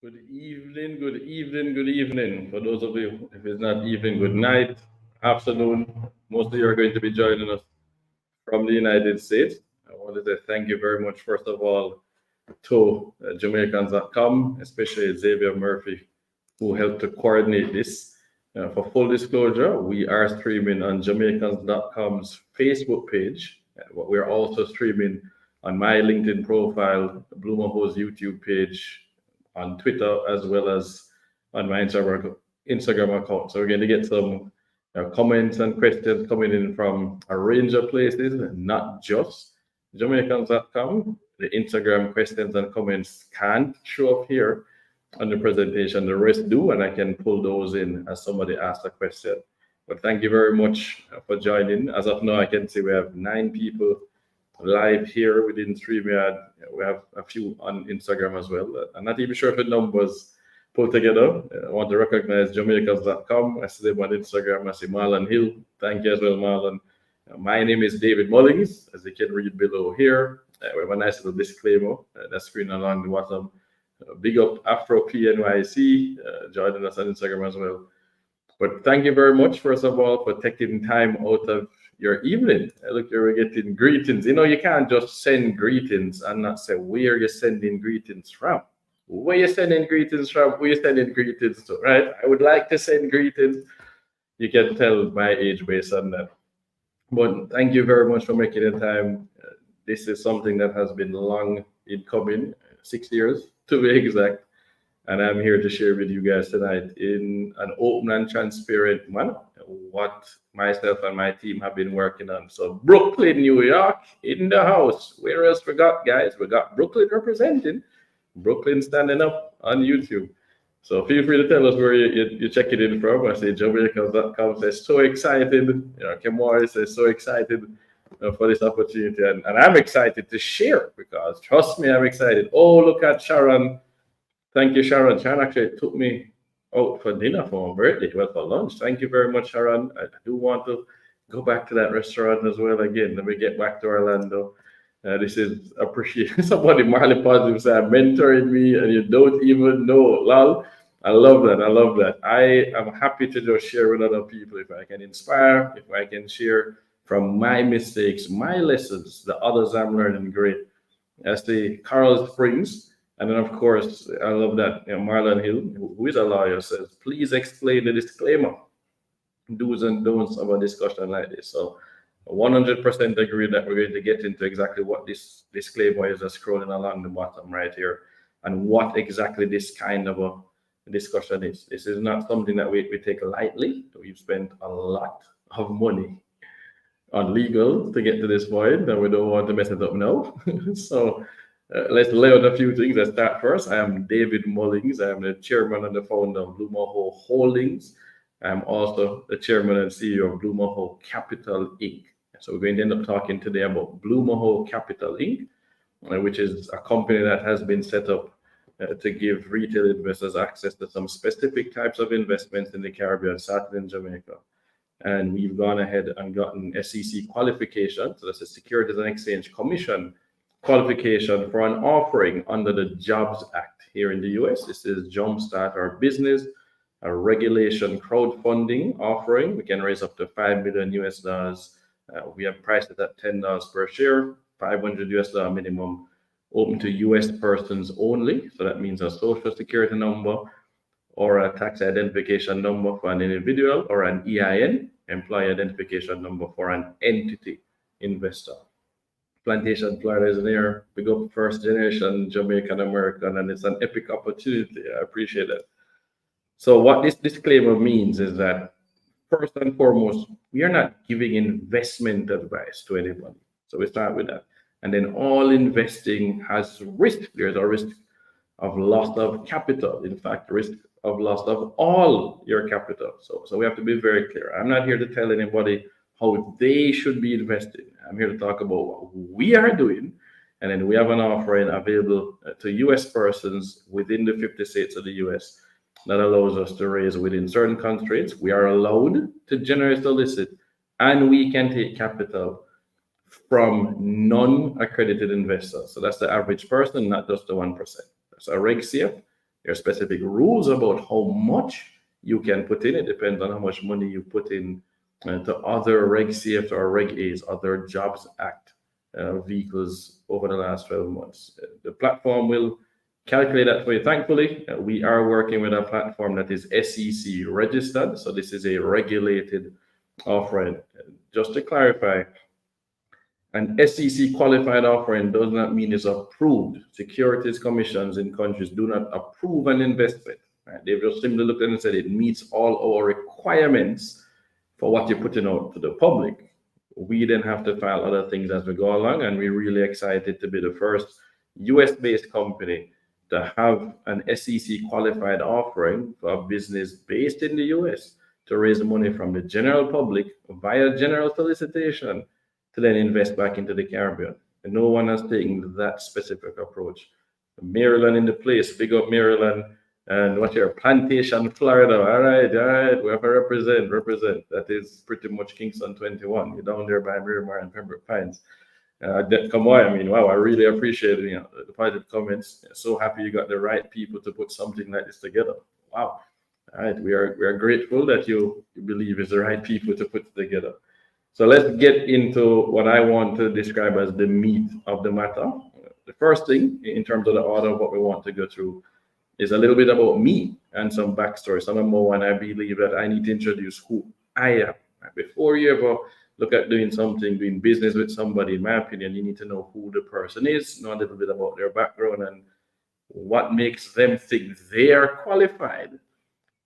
Good evening, good evening, good evening. For those of you, if it's not evening, good night, afternoon. Most of you are going to be joining us from the United States. I wanted to thank you very much, first of all, to Jamaicans.com, especially Xavier Murphy, who helped to coordinate this. For full disclosure, we are streaming on Jamaicans.com's Facebook page, but we're also streaming on my LinkedIn profile, Blue Mahoe's YouTube page, on Twitter, as well as on my Instagram account. So we're going to get some comments and questions coming in from a range of places, not just Jamaicans.com. The Instagram questions and comments can't show up here on the presentation. The rest do, and I can pull those in as somebody asks a question. But thank you very much for joining. As of now, I can see we have 9 people live here within StreamYard. We have a few on Instagram as well. I'm not even sure if the numbers pulled together. I want to recognize Jamaicans.com. I see them on Instagram. I see Marlon Hill. Thank you as well, Marlon. My name is David Mullings, as you can read below here. We have a nice little disclaimer that's screen along the bottom. Big up Afro PNYC, joining us on Instagram as well. But thank you very much, first of all, for taking time out of your evening. Look, you're getting greetings. You know, you can't just send greetings and not say where you're sending greetings from. Where you sending greetings from? Where you sending greetings to, right? I would like to send greetings. You can tell my age based on that. But thank you very much for making the time. This is something that has been long in coming, 6 years to be exact. And I'm here to share with you guys tonight in an open and transparent manner what myself and my team have been working on. So Brooklyn, New York, in the house. Where else we got, guys? We got Brooklyn representing. Brooklyn standing up on YouTube. So feel free to tell us where you're checking in from. I say Jamaicans.com says so excited. You know, Kemori says so excited for this opportunity. And I'm excited to share because trust me, I'm excited. Oh, look at Sharon. Thank you, Sharon. Sharon actually took me out for dinner for my birthday, well, for lunch. Thank you very much, Sharon. I do want to go back to that restaurant as well again. Let me get back to Orlando. This is appreciated. Somebody, Marley Positive, said, mentoring me and you don't even know. Lol. I love that. I love that. I am happy to just share with other people if I can inspire, if I can share from my mistakes, my lessons, the others I'm learning great. As the Carl Springs. And then, of course, I love that Marlon Hill, who is a lawyer, says, please explain the disclaimer, do's and don'ts of a discussion like this. So 100% agree that we're going to get into exactly what this disclaimer is, just scrolling along the bottom right here, and what exactly this kind of a discussion is. This is not something that we take lightly. We've spent a lot of money on legal to get to this point, and we don't want to mess it up now. So let's lay out a few things. Let's start first. I am David Mullings. I am the chairman and the founder of Blue Mahoe Holdings. I'm also the chairman and CEO of Blue Mahoe Capital Inc. So we're going to end up talking today about Blue Mahoe Capital Inc., which is a company that has been set up to give retail investors access to some specific types of investments in the Caribbean, starting in Jamaica. And we've gone ahead and gotten SEC qualification. So that's the Securities and Exchange Commission qualification for an offering under the Jobs Act here in the US. This is Jumpstart Our Business, a regulation crowdfunding offering. We can raise up to $5 million US. We have priced it at $10 per share, $500 US minimum, open to US persons only. So that means a social security number or a tax identification number for an individual, or an EIN, employee identification number for an entity investor. Plantation, Florida is near. Big up first generation Jamaican American, and it's an epic opportunity. I appreciate it. So what this disclaimer means is that first and foremost, we are not giving investment advice to anybody. So we start with that. And then all investing has risk. There's a risk of loss of capital. In fact, risk of loss of all your capital. So we have to be very clear. I'm not here to tell anybody how they should be investing. I'm here to talk about what we are doing. And then we have an offering available to US persons within the 50 states of the US that allows us to raise within certain constraints. We are allowed to generate, solicit, and we can take capital from non-accredited investors. So that's the average person, not just the 1%. So Reg CF, There are specific rules about how much you can put in. It depends on how much money you put in to other Reg CF or Reg A's, other Jobs Act vehicles over the last 12 months. The platform will calculate that for you. Thankfully, we are working with a platform that is SEC registered. So this is a regulated offering. Just to clarify, an SEC qualified offering does not mean it's approved. Securities commissions in countries do not approve an investment. Right? They've just simply looked at it and said it meets all our requirements for what you're putting out to the public. We then have to file other things as we go along, and we're really excited to be the first US-based company to have an SEC qualified offering for a business based in the US to raise money from the general public via general solicitation to then invest back into the Caribbean. And no one has taken that specific approach. Maryland in the place, big up Maryland. And what's your Plantation, Florida? All right, we have to represent. That is pretty much Kingston 21. You're down there by Miramar and Pembroke Pines. Come on, I mean, wow, I really appreciate the positive comments. So happy you got the right people to put something like this together. Wow. All right, we are grateful that you believe it's the right people to put together. So let's get into what I want to describe as the meat of the matter. The first thing, in terms of the order of what we want to go through, is a little bit about me and some backstory. So number one, I believe that I need to introduce who I am. Before you ever look at doing something, doing business with somebody, in my opinion, you need to know who the person is, know a little bit about their background and what makes them think they are qualified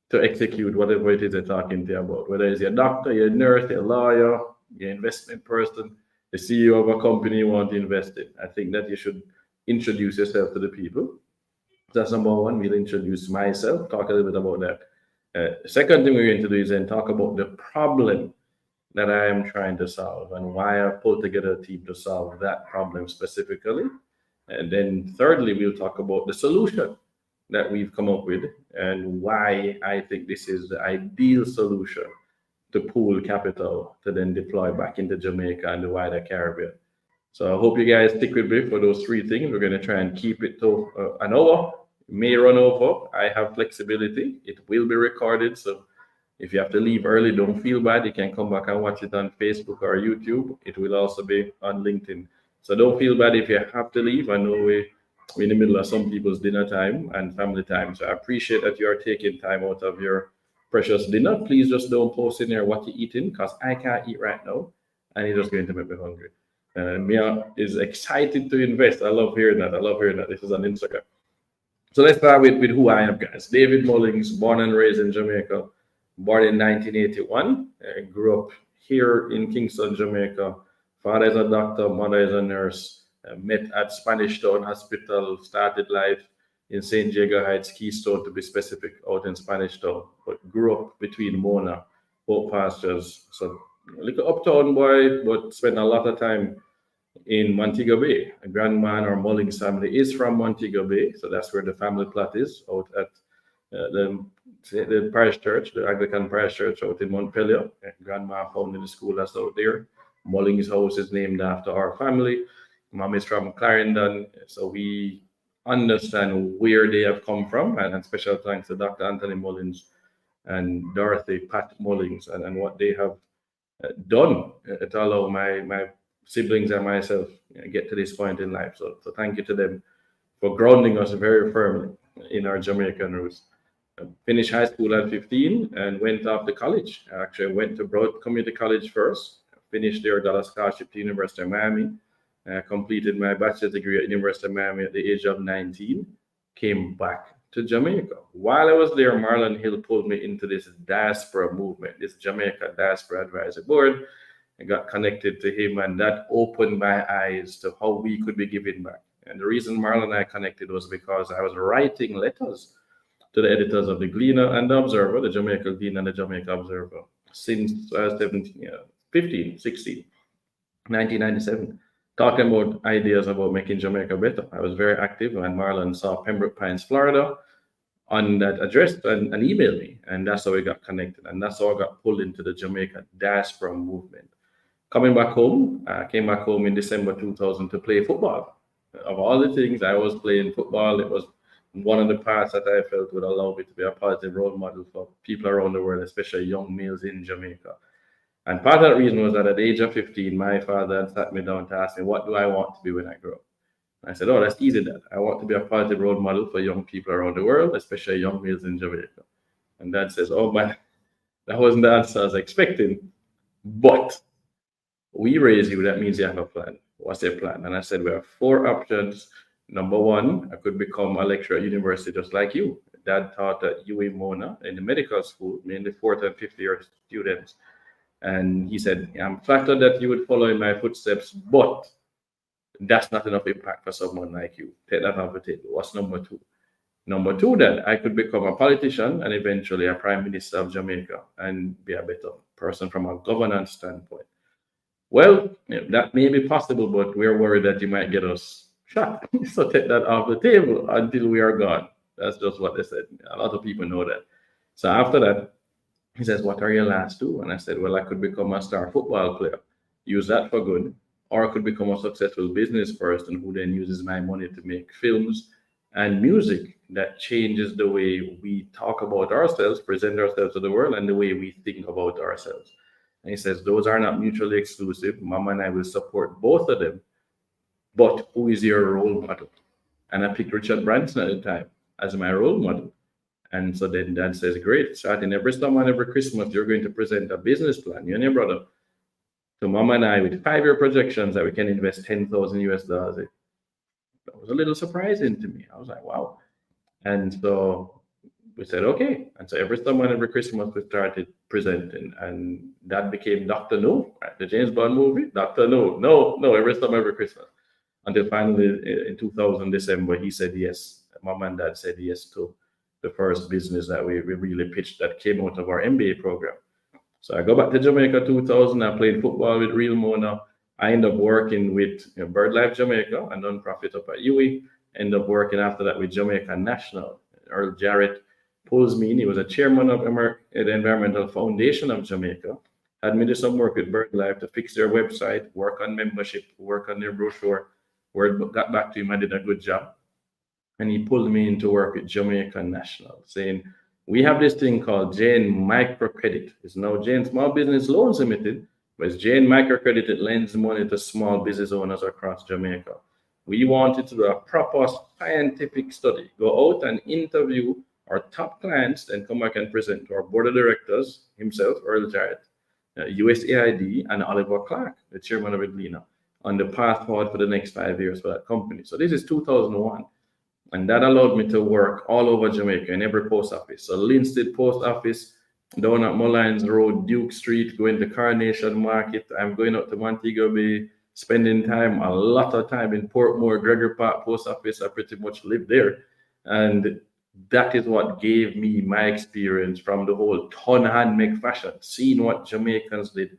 to execute whatever it is they're talking to you about. Whether it's your doctor, your nurse, your lawyer, your investment person, the CEO of a company you want to invest in. I think that you should introduce yourself to the people. That's number one. We'll introduce myself, talk a little bit about that. Second thing we're going to do is then talk about the problem that I am trying to solve and why I pulled together a team to solve that problem specifically. And then thirdly, we'll talk about the solution that we've come up with and why I think this is the ideal solution to pool capital to then deploy back into Jamaica and the wider Caribbean. So I hope you guys stick with me for those three things. We're going to try and keep it to an hour. May run over. I have flexibility. It will be recorded. So if you have to leave early, don't feel bad. You can come back and watch it on Facebook or YouTube. It will also be on LinkedIn. So don't feel bad if you have to leave. I know we're in the middle of some people's dinner time and family time. So I appreciate that you are taking time out of your precious dinner. Please just don't post in there what you're eating because I can't eat right now and it's just going to make me hungry. Mia is excited to invest. I love hearing that. This is on Instagram. So let's start with who I am, guys. David Mullings, born and raised in Jamaica, born in 1981. I grew up here in Kingston, Jamaica. Father is a doctor, mother is a nurse. Met at Spanish Town Hospital, started life in St. Jago Heights, Keystone to be specific, out in Spanish Town, but grew up between Mona, Hope Pastures. So a little uptown boy, but spent a lot of time in Montego Bay. A grandma and our Mullings family is from Montego Bay, so that's where the family plot is, out at the parish church, the Anglican parish church out in Montpelier. Grandma founded the school that's out there. Mullings house is named after our family. Mom is from Clarendon, so we understand where they have come from, and special thanks to Dr. Anthony Mullins and Dorothy Pat Mullings and what they have done to allow my siblings and myself get to this point in life. So thank you to them for grounding us very firmly in our Jamaican roots. Finished high school at 15 and went off to college. I actually went to Broad Community College first, finished there Dallas Scholarship to University of Miami. Completed my bachelor's degree at University of Miami at the age of 19. Came back to Jamaica. While I was there, Marlon Hill pulled me into this diaspora movement, this Jamaica Diaspora Advisory Board. I got connected to him, and that opened my eyes to how we could be giving back. And the reason Marlon and I connected was because I was writing letters to the editors of the Gleaner and the Observer, the Jamaica Gleaner and the Jamaica Observer, since I was 1997. Talking about ideas about making Jamaica better. I was very active, and Marlon saw Pembroke Pines, Florida on that address and emailed me. And that's how we got connected. And that's how I got pulled into the Jamaica diaspora movement. Coming back home, I came back home in December 2000 to play football. Of all the things, I was playing football. It was one of the paths that I felt would allow me to be a positive role model for people around the world, especially young males in Jamaica. And part of that reason was that at the age of 15, my father had sat me down to ask me, what do I want to be when I grow up? And I said, oh, that's easy, Dad. I want to be a positive role model for young people around the world, especially young males in Jamaica. And Dad says, oh, man, that wasn't the answer I was expecting. But we raise you, that means you have a plan. What's your plan? And I said, we have 4 options. Number 1, I could become a lecturer at university just like you. Dad taught at Mona in the medical school, mainly 4th and 5th year students. And he said, I'm flattered that you would follow in my footsteps, but that's not enough impact for someone like you. Take that off the table. What's number 2? Number 2, then I could become a politician and eventually a prime minister of Jamaica and be a better person from a governance standpoint. Well, that may be possible, but we're worried that you might get us shot. So take that off the table until we are gone. That's just what they said. A lot of people know that. So after that, he says, what are your last 2? And I said, well, I could become a star football player, use that for good, or I could become a successful business person who then uses my money to make films and music that changes the way we talk about ourselves, present ourselves to the world, and the way we think about ourselves. And he says, those are not mutually exclusive. Mama and I will support both of them. But who is your role model? And I picked Richard Branson at the time as my role model. And so then Dad says, great, starting every summer and every Christmas, you're going to present a business plan, you and your brother, to Mama and I with 5-year projections that we can invest $10,000 in. That was a little surprising to me. I was like, wow. And so we said, okay. And so every summer and every Christmas, we started presenting. And that became Dr. No, right? The James Bond movie, Dr. No, every summer, every Christmas. Until finally in 2000 December, he said yes. Mom and Dad said yes to the first business that we really pitched that came out of our MBA program. So I go back to Jamaica 2000. I played football with Real Mona. I end up working with BirdLife Jamaica, a nonprofit up at UWI. End up working after that with Jamaica National. Earl Jarrett pulls me in. He was a chairman of the Environmental Foundation of Jamaica. Had me do some work with BirdLife to fix their website, work on membership, work on their brochure. Word got back to him, I did a good job. And he pulled me in to work with Jamaica National, saying, we have this thing called Jane Microcredit. It's now Jane Small Business Loans Limited, but it's Jane Microcredit. It lends money to small business owners across Jamaica. We wanted to do a proper scientific study, go out and interview our top clients, then come back and present to our board of directors, himself, Earl Jarrett, USAID, and Oliver Clark, the chairman of Edlina, on the path forward for the next 5 years for that company. So this is 2001. And that allowed me to work all over Jamaica in every post office. So Linstead Post Office, down at Mullines Road, Duke Street, going to Carnation Market. I'm going up to Montego Bay, spending a lot of time in Portmore, Gregory Park Post Office. I pretty much lived there. And that is what gave me my experience from the whole ton hand make fashion, seeing what Jamaicans did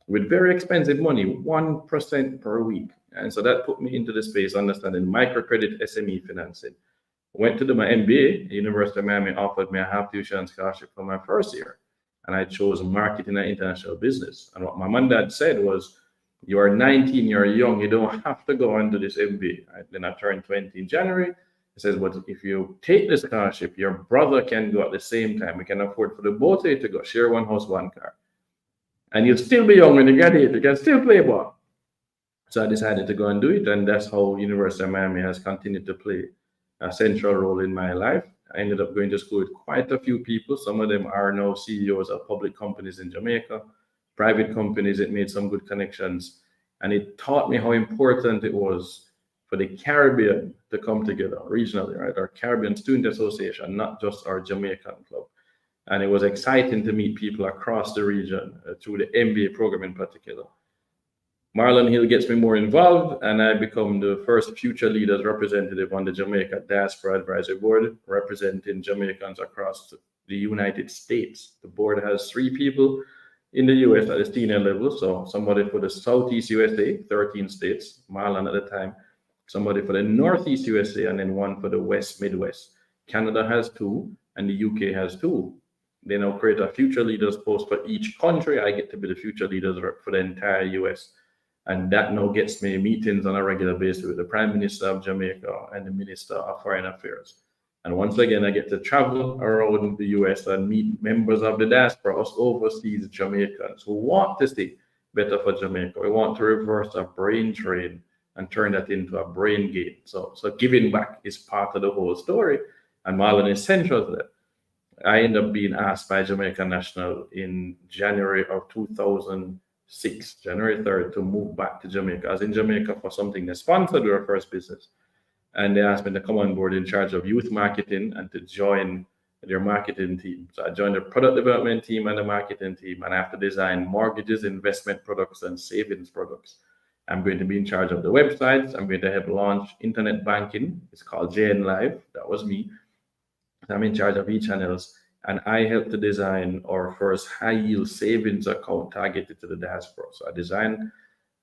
with very expensive money, 1% per week. And so that put me into the space understanding microcredit SME financing. Went to do my MBA. The University of Miami offered me a half tuition scholarship for my first year. And I chose marketing and international business. And what my mom and dad said was, you are 19, you're young, you don't have to go and do this MBA. Right? Then I turned 20 in January. He says, but if you take the scholarship, your brother can go at the same time. We can afford for the both of you to go, share one house, one car. And you'll still be young when you graduate, you can still play ball. So I decided to go and do it, and that's how University of Miami has continued to play a central role in my life. I ended up going to school with quite a few people. Some of them are now CEOs of public companies in Jamaica, private companies. It made some good connections, and it taught me how important it was for the Caribbean to come together regionally, right? Our Caribbean Student Association, not just our Jamaican club. And it was exciting to meet people across the region through the MBA program in particular. Marlon Hill gets me more involved, and I become the first Future Leaders representative on the Jamaica Diaspora Advisory Board, representing Jamaicans across the United States. The board has 3 people in the US at the senior level. So somebody for the Southeast USA, 13 states, Marlon at the time, somebody for the Northeast USA, and then one for the West Midwest. Canada has 2, and the UK has 2. They now create a Future Leaders post for each country. I get to be the Future Leaders rep for the entire US. And that now gets me meetings on a regular basis with the Prime Minister of Jamaica and the Minister of Foreign Affairs. And once again, I get to travel around the US and meet members of the diaspora, us overseas Jamaicans who want to see better for Jamaica. We want to reverse a brain drain and turn that into a brain gain. So giving back is part of the whole story, and Marlon is central to that. I ended up being asked by Jamaica National in January of 2006, January 3rd, to move back to Jamaica. I was in Jamaica for something they sponsored our first business. And they asked me to come on board in charge of youth marketing and to join their marketing team. So I joined the product development team and the marketing team, and I have to design mortgages, investment products, and savings products. I'm going to be in charge of the websites. I'm going to help launch internet banking. It's called JN Live. That was me. I'm in charge of e-channels, and I helped to design our first high-yield savings account targeted to the diaspora. So I designed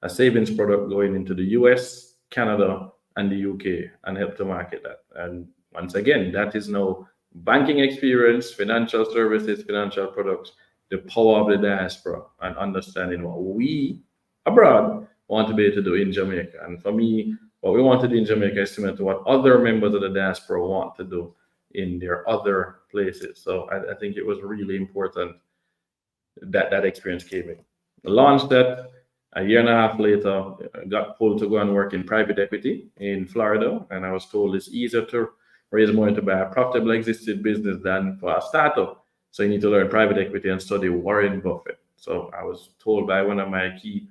a savings product going into the US, Canada, and the UK, and help to market that. And once again, that is now banking experience, financial services, financial products, the power of the diaspora, and understanding what we abroad want to be able to do in Jamaica. And for me, what we want to do in Jamaica is similar to what other members of the diaspora want to do in their other places. So I think it was really important that that experience came in. I launched that. A year and a half later, I got pulled to go and work in private equity in Florida, and I was told it's easier to raise money to buy a profitable existing business than for a startup. So you need to learn private equity and study Warren Buffett. So I was told by one of my key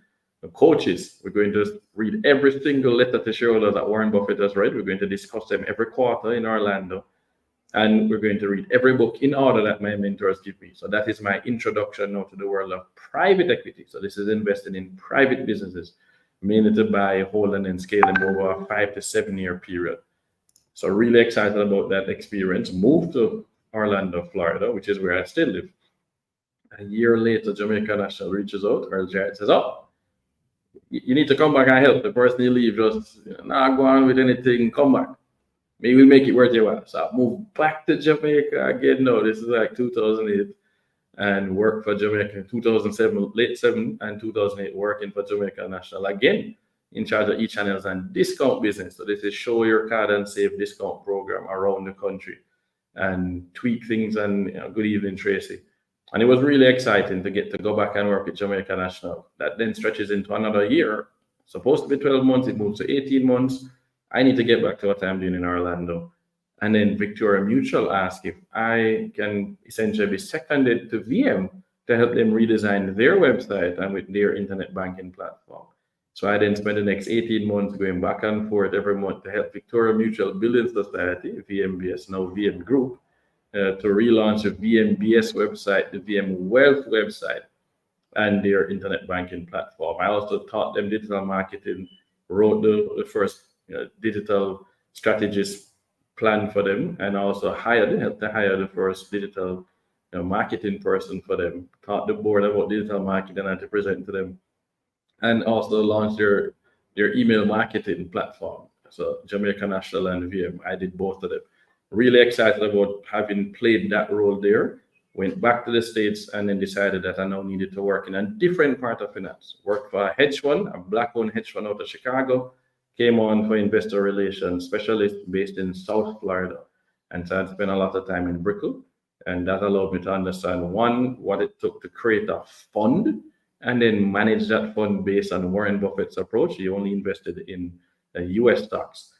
coaches, we're going to read every single letter to shareholders that Warren Buffett has read. We're going to discuss them every quarter in Orlando. And we're going to read every book in order that my mentors give me. So that is my introduction now to the world of private equity. So this is investing in private businesses, mainly to buy, hold, and then scale them over a 5 to 7 year period. So really excited about that experience. Moved to Orlando, Florida, which is where I still live. A year later, Jamaica National reaches out. Earl Jarrett says, "Oh, you need to come back and help. The person you leave just not go on with anything, come back. Maybe we'll make it worth your while." So I moved back to Jamaica again. No, this is like 2008, and worked for Jamaica in 2007, late 7 and 2008, working for Jamaica National again, in charge of e-channels and discount business. So this is show your card and save discount program around the country and tweak things. And good evening, Tracy. And it was really exciting to get to go back and work at Jamaica National. That then stretches into another year. Supposed to be 12 months, it moves to 18 months. I need to get back to what I'm doing in Orlando. And then Victoria Mutual asked if I can essentially be seconded to VM to help them redesign their website and with their internet banking platform. So I then spent the next 18 months going back and forth every month to help Victoria Mutual Building Society, VMBS, now VM Group, to relaunch the VMBS website, the VM Wealth website, and their internet banking platform. I also taught them digital marketing, wrote the first digital strategist plan for them, and also helped to hire the first digital marketing person for them, taught the board about digital marketing and to present to them, and also launched their email marketing platform. So Jamaica National and VM, I did both of them. Really excited about having played that role there. Went back to the States and then decided that I now needed to work in a different part of finance. Worked for a hedge fund, a black-owned hedge fund out of Chicago. Came on for investor relations specialist based in South Florida. And so I'd spent a lot of time in Brickell. And that allowed me to understand, one, what it took to create a fund and then manage that fund based on Warren Buffett's approach. He only invested in US stocks.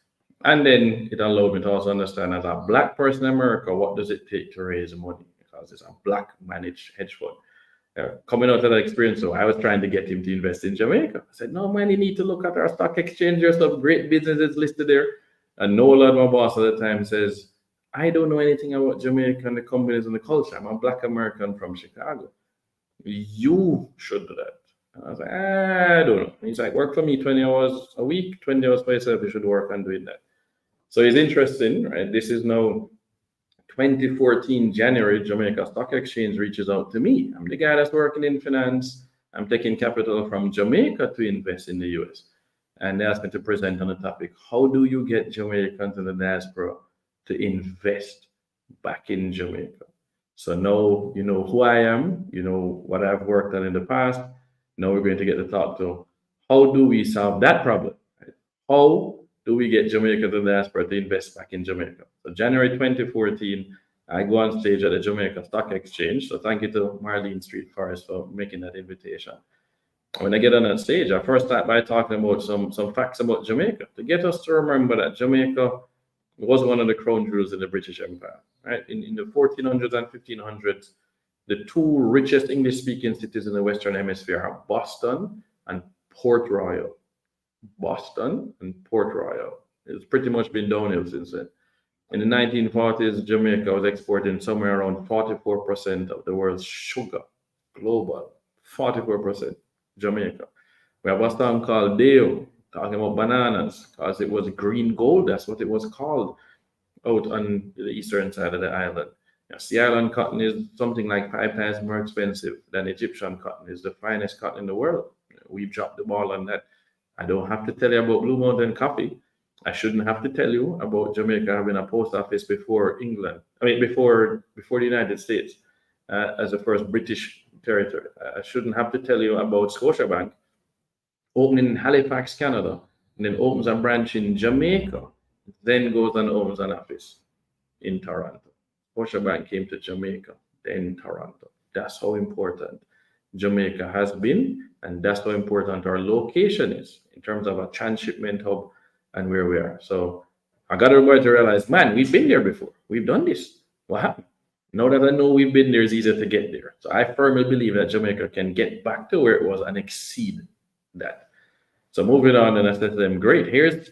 And then it allowed me to also understand, as a black person in America, what does it take to raise money? Because it's a black managed hedge fund. Coming out of that experience, so I was trying to get him to invest in Jamaica. I said, "No, man, you need to look at our stock exchange. There's some great businesses listed there." And Nola, my boss at the time, says, "I don't know anything about Jamaica and the companies and the culture. I'm a black American from Chicago. You should do that." And I was like, "I don't know." He's like, "Work for me 20 hours a week, 20 hours by yourself. You should work on doing that." So it's interesting, right? This is now 2014 January. Jamaica Stock Exchange reaches out to me. I'm the guy that's working in finance. I'm taking capital from Jamaica to invest in the US. And they asked me to present on the topic, how do you get Jamaicans in the diaspora to invest back in Jamaica? So now you know who I am, you know what I've worked on in the past. Now we're going to get to talk to how do we solve that problem? Right? How do we get Jamaica to the diaspora to invest back in Jamaica? So January 2014, I go on stage at the Jamaica Stock Exchange. So thank you to Marlene Street Forest for making that invitation. When I get on that stage, I first start by talking about some facts about Jamaica to get us to remember that Jamaica was one of the crown jewels in the British Empire. Right? In the 1400s and 1500s, the two richest English-speaking cities in the Western Hemisphere are Boston and Port Royal. Boston and Port Royal. It's pretty much been downhill since then. In the 1940s, Jamaica was exporting somewhere around 44% of the world's sugar, global, 44%, Jamaica. We have a song called Deo, talking about bananas, because it was green gold, that's what it was called, out on the eastern side of the island. Now, Sea Island cotton is something like 5 times more expensive than Egyptian cotton. It's the finest cotton in the world. We've dropped the ball on that. I don't have to tell you about Blue Mountain coffee. I shouldn't have to tell you about Jamaica having a post office before England. I mean, before the United States as the first British territory. I shouldn't have to tell you about Scotiabank opening in Halifax, Canada, and then opens a branch in Jamaica, then goes and opens an office in Toronto. Scotiabank came to Jamaica, then Toronto. That's how important Jamaica has been, and that's how important our location is in terms of a transshipment hub and where we are. So I got everybody to realize, man, we've been there before. We've done this. What happened? Now that I know we've been there, it's easier to get there. So I firmly believe that Jamaica can get back to where it was and exceed that. So moving on, and I said to them, great, here's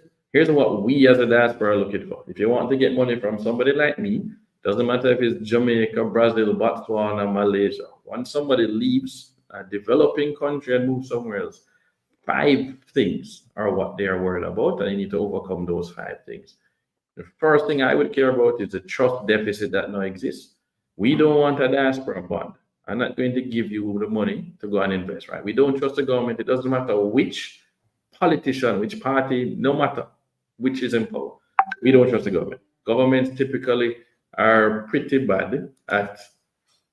what we as a diaspora are looking for. If you want to get money from somebody like me, doesn't matter if it's Jamaica, Brazil, Botswana, Malaysia. Once somebody leaves a developing country and moves somewhere else, 5 things are what they are worried about, and you need to overcome those 5 things. The first thing I would care about is the trust deficit that now exists. We don't want a diaspora bond. I'm not going to give you the money to go and invest, right? We don't trust the government. It doesn't matter which politician, which party, no matter which is in power. We don't trust the government. Governments typically are pretty bad at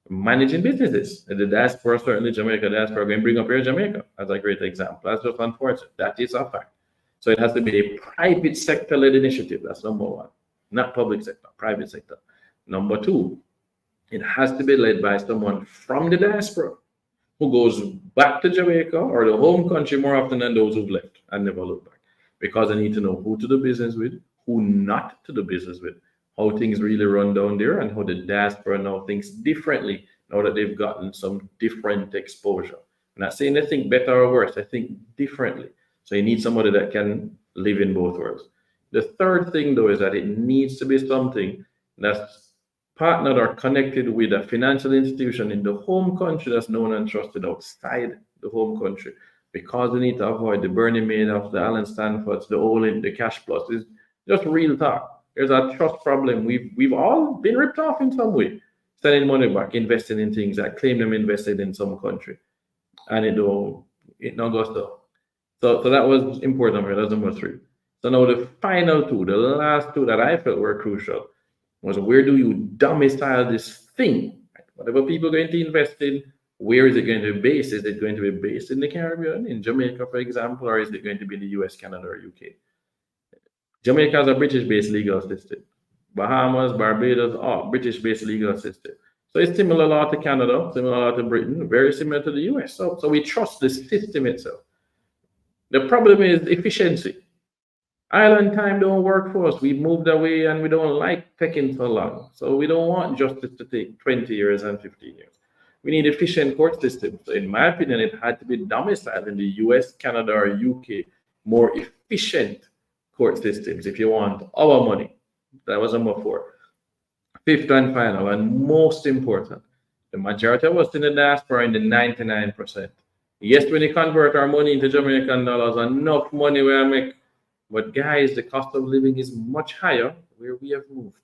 managing businesses. The diaspora, certainly Jamaica diaspora, going to bring up here Jamaica as a great example. That's just unfortunate. That is a fact. So it has to be a private sector-led initiative. That's number 1. Not public sector, private sector. Number 2, it has to be led by someone from the diaspora who goes back to Jamaica or the home country more often than those who've left and never look back. Because they need to know who to do business with, who not to do business with, how things really run down there, and how the diaspora now thinks differently now that they've gotten some different exposure. I'm not saying they think better or worse, I think differently. So you need somebody that can live in both worlds. The third thing, though, is that it needs to be something that's partnered or connected with a financial institution in the home country that's known and trusted outside the home country, because we need to avoid the Bernie Madoff, the Alan Stanfords, the Olin, the Cash Plus. It's just real talk. There's a trust problem. We've all been ripped off in some way, sending money back, investing in things that claim them invested in some country, and it not goes so. So that was important. That's number 3. So now the final 2, the last 2 that I felt were crucial, was where do you domicile this thing? Whatever people are going to invest in, where is it going to be based? Is it going to be based in the Caribbean, in Jamaica, for example, or is it going to be in the US, Canada, or UK? Jamaica has a British-based legal system. Bahamas, Barbados, British-based legal system. So it's similar law to Canada, similar law to Britain, very similar to the US. So we trust the system itself. The problem is efficiency. Island time don't work for us. We've moved away and we don't like taking so long. So we don't want justice to take 20 years and 15 years. We need efficient court systems. So in my opinion, it had to be domiciled in the US, Canada, or UK, more efficient court systems if you want our money. That was number 4. 5th and final, and most important, the majority of us in the diaspora in the 99%. Yes, when you convert our money into Jamaican dollars, enough money we make. But guys, the cost of living is much higher where we have moved.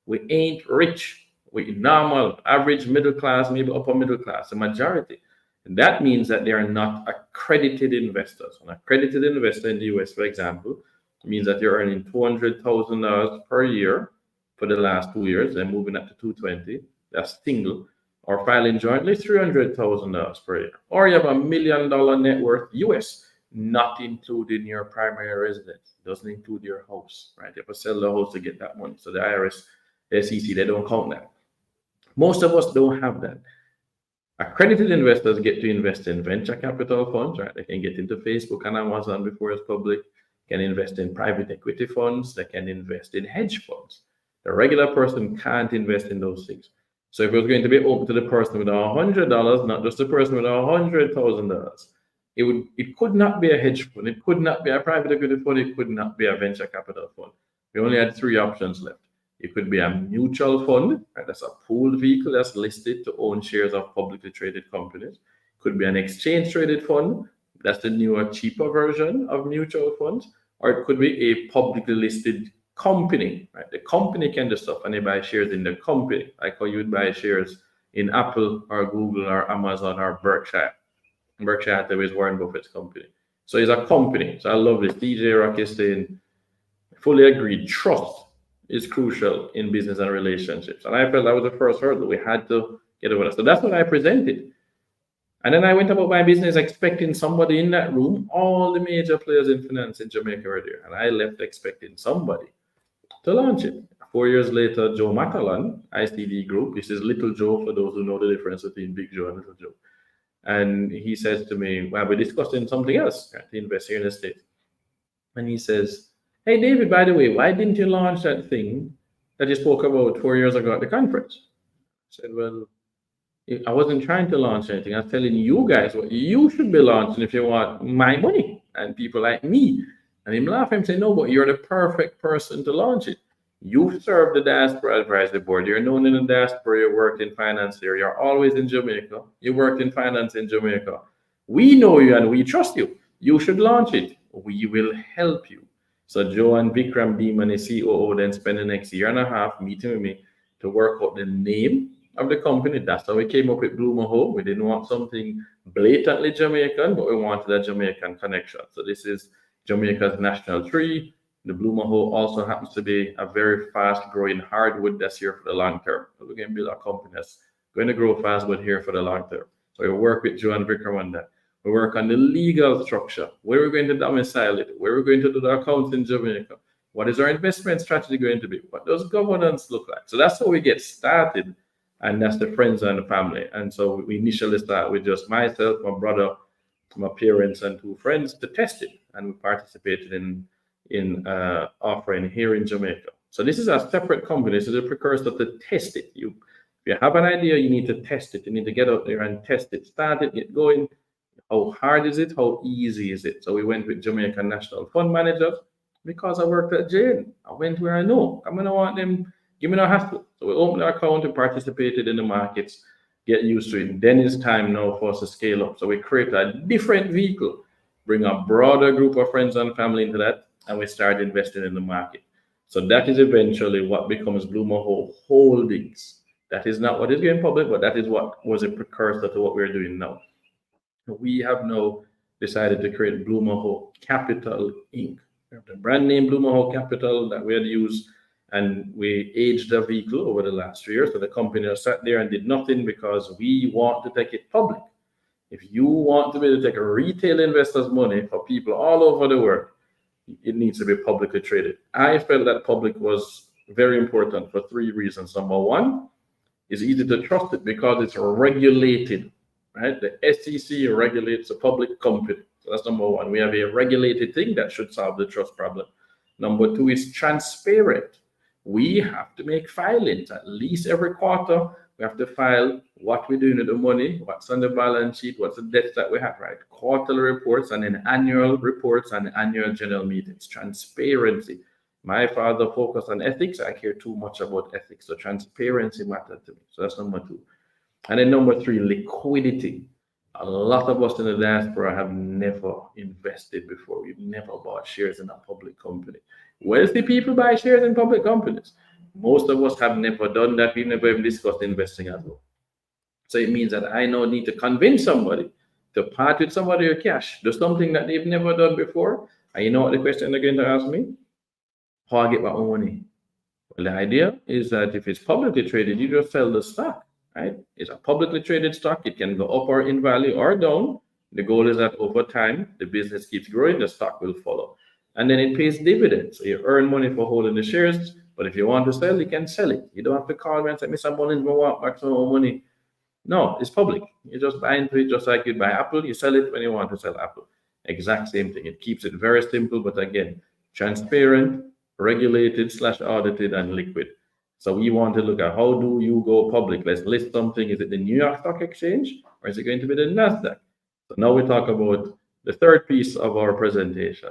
We ain't rich. We're normal, average middle class, maybe upper middle class, the majority. And that means that they are not accredited investors. An accredited investor in the US, for example, means that you're earning $200,000 per year for the last 2 years, and moving up to 220. That's single. Or filing jointly, $300,000 per year. Or you have $1 million net worth US, not including your primary residence. It doesn't include your house, right? You have to sell the house to get that money. So the IRS, the SEC, they don't count that. Most of us don't have that. Accredited investors get to invest in venture capital funds, right? They can get into Facebook and Amazon before it's public, can invest in private equity funds, they can invest in hedge funds. The regular person can't invest in those things. So if it was going to be open to the person with $100, not just the person with $100,000, it could not be a hedge fund, it could not be a private equity fund, it could not be a venture capital fund. We only had 3 options left. It could be a mutual fund, right? That's a pooled vehicle that's listed to own shares of publicly traded companies. It could be an exchange traded fund, that's the newer, cheaper version of mutual funds, or it could be a publicly listed company, right? The company can do stuff and they buy shares in the company, like how you would buy shares in Apple or Google or Amazon or Berkshire. Berkshire Hathaway is Warren Buffett's company. So it's a company. So I love this. DJ Rock is saying, fully agreed, trust is crucial in business and relationships. And I felt that was the first hurdle we had to get over. So that's what I presented. And then I went about my business expecting somebody in that room. All the major players in finance in Jamaica were there. And I left expecting somebody to launch it. 4 years later, Joe Matalan, ICD Group, this is Little Joe for those who know the difference between Big Joe and Little Joe. And he says to me, well, we're discussing something else, right, to invest here in the States. And he says, hey, David, by the way, why didn't you launch that thing that you spoke about 4 years ago at the conference? I said, well, I wasn't trying to launch anything. I was telling you guys what you should be launching if you want my money and people like me. And him laugh and say, no, but you're the perfect person to launch it. You've served the diaspora advisory board. You're known in the diaspora. You worked in finance here. You're always in Jamaica. You worked in finance in Jamaica. We know you and we trust you. You should launch it. We will help you. So Joe and Vikram Beeman, his COO, then spent the next 1.5 years meeting with me to work out the name of the company. That's how we came up with Blue Mahoe. We didn't want something blatantly Jamaican, but we wanted a Jamaican connection. So this is Jamaica's national tree. The Blue Mahoe also happens to be a very fast-growing hardwood that's here for the long term. So we're going to build a company that's going to grow fast, but here for the long term. So we work with Joe and Vikram on that. We work on the legal structure, where we're going to domicile it, where we're going to do the accounts in Jamaica. What is our investment strategy going to be? What does governance look like? So that's how we get started, and that's the friends and the family. And so we initially start with just myself, my brother, my parents, and 2 friends to test it, and we participated in offering here in Jamaica. So this is a separate company. This is a precursor to test it. If you have an idea, you need to test it. You need to get out there and test it, start it, get going. How hard is it? How easy is it? So we went with Jamaican National Fund Managers because I worked at JN. I went where I know. I'm going to want them, give me no hassle. So we opened our account and participated in the markets, get used to it. Then it's time now for us to scale up. So we create a different vehicle, bring a broader group of friends and family into that, and we start investing in the market. So that is eventually what becomes Blue Mahoe Holdings. That is not what is going public, but that is what was a precursor to what we're doing now. We have now decided to create Blue Mahoe Capital Inc. We have the brand name Blue Mahoe Capital that we had used, and we aged the vehicle over the last 3 years. So the company has sat there and did nothing because we want to take it public. If you want to be able to take a retail investor's money for people all over the world, it needs to be publicly traded. I felt that public was very important for 3 reasons. Number one, it's easy to trust it because it's regulated, right? The SEC regulates a public company. So that's number one. We have a regulated thing that should solve the trust problem. Number 2 is transparent. We have to make filings at least every quarter. We have to file what we're doing with the money, what's on the balance sheet, what's the debts that we have, right? Quarterly reports and then annual reports and annual general meetings. Transparency. My father focused on ethics. I care too much about ethics. So transparency mattered to me. So that's number 2. And then number 3, liquidity. A lot of us in the diaspora have never invested before. We've never bought shares in a public company. Wealthy people buy shares in public companies. Most of us have never done that. We've never even discussed investing as well. So it means that I now need to convince somebody to part with some of their cash, do something that they've never done before. And you know what the question they're going to ask me? How I get my own money? Well, the idea is that if it's publicly traded, you just sell the stock, right? It's a publicly traded stock. It can go up or in value or down. The goal is that over time, the business keeps growing, the stock will follow. And then it pays dividends. So you earn money for holding the shares, but if you want to sell, you can sell it. You don't have to call me and say, Mr. Mullins, we want maximum money. No, it's public. You just buy into it just like you buy Apple. You sell it when you want to sell Apple. Exact same thing. It keeps it very simple, but again, transparent, regulated / audited, and liquid. So we want to look at how do you go public? Let's list something. Is it the New York Stock Exchange or is it going to be the NASDAQ? So now we talk about the third piece of our presentation,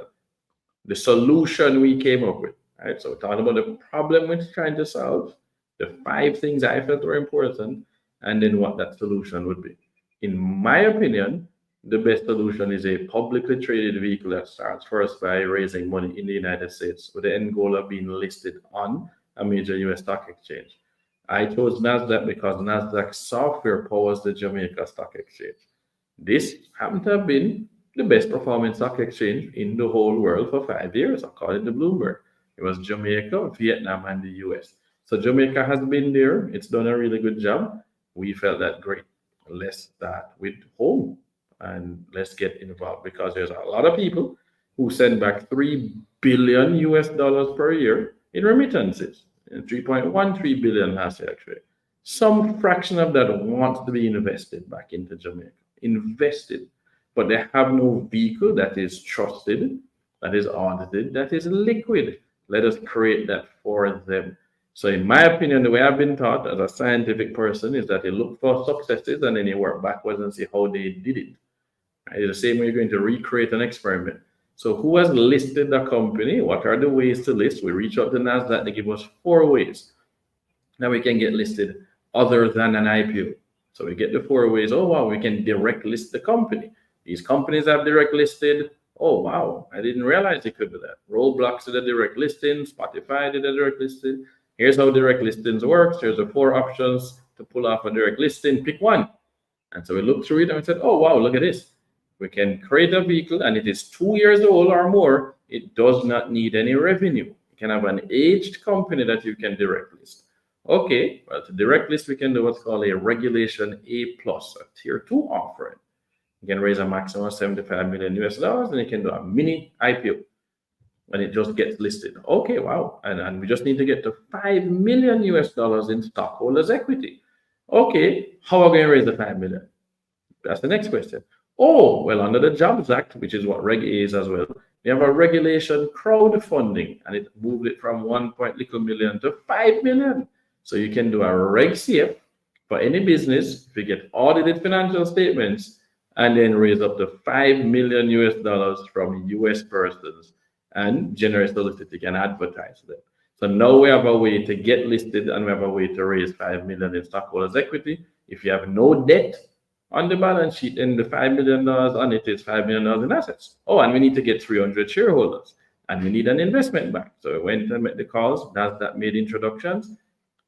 the solution we came up with. Right? So we're talking about the problem we're trying to solve, the 5 things I felt were important, and then what that solution would be. In my opinion, the best solution is a publicly traded vehicle that starts first by raising money in the United States with the end goal of being listed on a major US stock exchange. I chose NASDAQ because NASDAQ software powers the Jamaica Stock Exchange. This happened to have been the best performing stock exchange in the whole world for 5 years, according to Bloomberg. It was Jamaica, Vietnam, and the US. So Jamaica has been there. It's done a really good job. We felt that great. Let's start with home and let's get involved because there's a lot of people who send back $3 billion per year in remittances. 3.13 billion last year, actually. Some fraction of that wants to be invested back into Jamaica. Invested, but they have no vehicle that is trusted, that is audited, that is liquid. Let us create that for them. So in my opinion, the way I've been taught as a scientific person is that you look for successes and then you work backwards and see how they did it. It's the same way you're going to recreate an experiment. So who has listed the company? What are the ways to list? We reach out to NASDAQ. They give us 4 ways. Now we can get listed other than an IPO. So we get the 4 ways. Oh, wow, we can direct list the company. These companies have direct listed. Oh, wow, I didn't realize they could do that. Roblox did a direct listing. Spotify did a direct listing. Here's how direct listings works. Here's the 4 options to pull off a direct listing. Pick one. And so we looked through it and we said, oh, wow, look at this. We can create a vehicle and it is 2 years old or more. It does not need any revenue. You can have an aged company that you can direct list. Okay, well, to direct list, we can do what's called a Regulation A+, a Tier 2 offering. You can raise a maximum of $75 million and you can do a mini IPO when it just gets listed. Okay, wow. And we just need to get to $5 million in stockholders' equity. Okay, how are we going to raise the $5 million? That's the next question. Oh, well, under the Jobs Act, which is what Reg A is as well, we have a regulation crowdfunding, and it moved it from $1 million to $5 million. So you can do a Reg CF for any business if you get audited financial statements and then raise up to $5 million from US persons and generate publicity and advertise them. So now we have a way to get listed and we have a way to raise $5 million in stockholders' equity. If you have no debt on the balance sheet, then the $5 million on it is $5 million in assets. Oh, and we need to get 300 shareholders and we need an investment bank. So we went and made the calls. NASDAQ made introductions,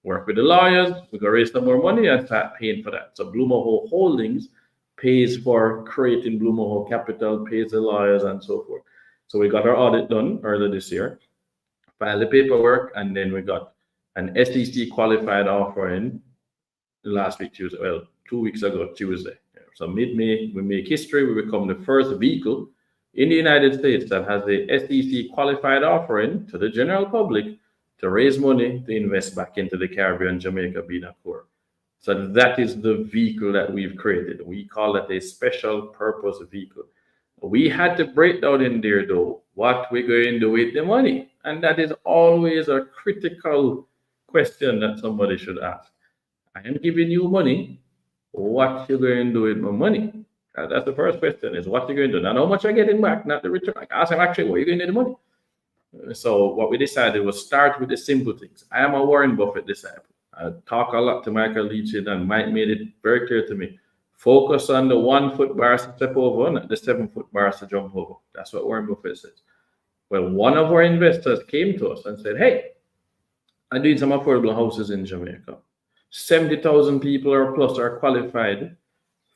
work with the lawyers. We go raise some more money and start paying for that. So Blue Mahoe Holdings pays for creating Blue Mahoe Capital, pays the lawyers and so forth. So we got our audit done earlier this year, filed the paperwork, and then we got an SEC qualified offering last week, Tuesday. Well, 2 weeks ago, Tuesday. So mid-May, we make history. We become the first vehicle in the United States that has a SEC qualified offering to the general public to raise money to invest back into the Caribbean, Jamaica being a core. So that is the vehicle that we've created. We call it a special purpose vehicle. We had to break down in there, though, what we're going to do with the money. And that is always a critical question that somebody should ask. I am giving you money. What you going to do with my money? That's the first question, is what you're going to do. Not how much you're getting back, not the return. I ask them actually, what are you going to do with the money? So what we decided was start with the simple things. I am a Warren Buffett disciple. I talk a lot to Michael Leachin, and Mike made it very clear to me. Focus on the 1 foot bars to step over, not the 7 foot bars to jump over. That's what Warren Buffett says. Well, one of our investors came to us and said, hey, I'm doing some affordable houses in Jamaica. 70,000 people or plus are qualified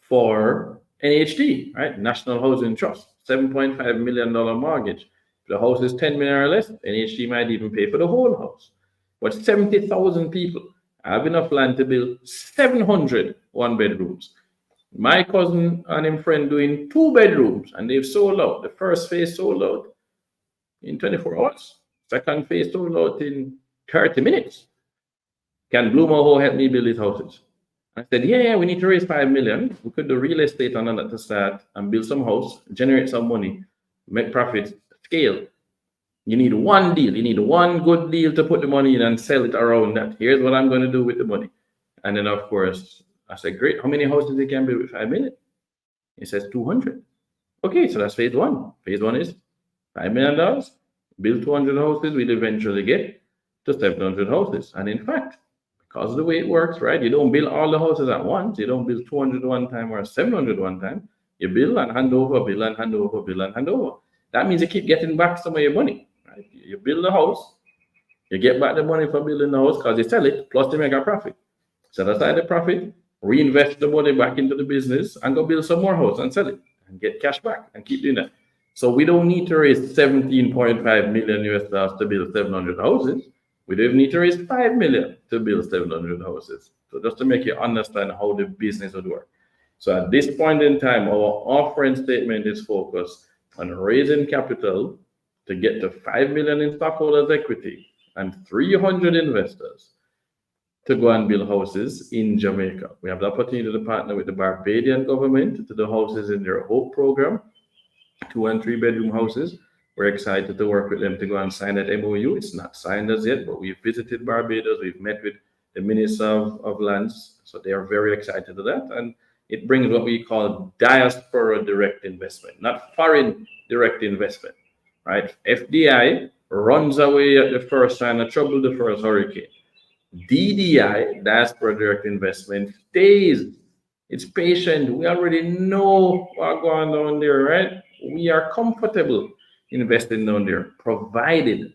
for NHT, right? National Housing Trust, $7.5 million mortgage. If the house is 10 million or less, NHT might even pay for the whole house. But 70,000 people have enough land to build 700 one-bedrooms. My cousin and him friend doing 2 bedrooms, and they've sold out. The first phase sold out in 24 hours. Second phase sold out in 30 minutes. Can Blue Mahoe help me build these houses? I said, yeah, we need to raise 5 million. We could do real estate on that to start and build some house, generate some money, make profits, scale. You need one deal. You need one good deal to put the money in and sell it around that. Here's what I'm going to do with the money. And then, of course, I said, great. How many houses you can build with 5 million? He says 200. Okay, so that's phase one. Phase one is $5 million. Build 200 houses. We'll eventually get to 700 houses. And in fact, because of the way it works, right? You don't build all the houses at once. You don't build 200 one time or 700 one time. You build and hand over, build and hand over, build and hand over. That means you keep getting back some of your money, right? You build the house, you get back the money for building the house because you sell it, plus you make a profit. Set aside the profit, reinvest the money back into the business, and go build some more house and sell it and get cash back and keep doing that. So we don't need to raise 17.5 million US dollars to build 700 houses. We don't need to raise 5 million to build 700 houses. So just to make you understand how the business would work. So at this point in time, our offering statement is focused on raising capital to get to 5 million in stockholders' equity and 300 investors to go and build houses in Jamaica. We have the opportunity to partner with the Barbadian government to do houses in their Hope program, 2 and 3 bedroom houses. We're excited to work with them to go and sign that MOU. It's not signed as yet, but we've visited Barbados. We've met with the Minister of Lands. So they are very excited to that. And it brings what we call diaspora direct investment, not foreign direct investment, right? FDI runs away at the first sign of trouble, the first hurricane. DDI, diaspora direct investment, stays. It's patient. We already know what's going on there, right? We are comfortable investing down there, provided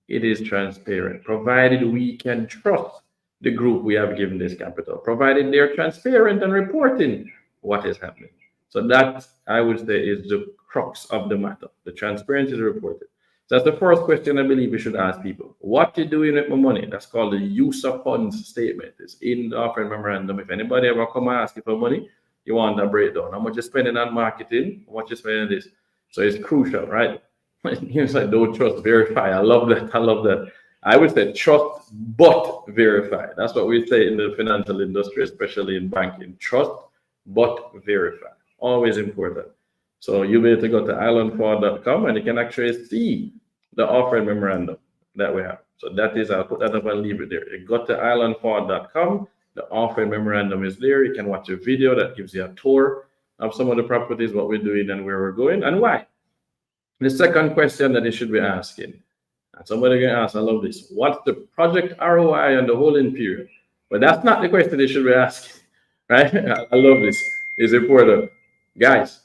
it is transparent, provided we can trust the group we have given this capital, provided they're transparent and reporting what is happening. So that, I would say, is the crux of the matter. The transparency is reported. So that's the first question I believe we should ask people. What you doing with my money? That's called the use of funds statement. It's in the offering memorandum. If anybody ever come and ask you for money, you want a breakdown. How much you're spending on marketing? How much you're spending on this? So it's crucial, right? It's like, don't trust, verify. I love that. I love that. I would say trust, but verify. That's what we say in the financial industry, especially in banking. Trust, but verify. Always important. So you'll be able to go to islandforward.com and you can actually see the offering memorandum that we have. So that is, I'll put that up and leave it there. You go to islandforward.com, the offering memorandum is there. You can watch a video that gives you a tour of some of the properties, what we're doing and where we're going and why. The second question that you should be asking, and somebody can ask, I love this, what's the project ROI on the holding period? But that's not the question they should be asking, right? I love this. It's important. Guys,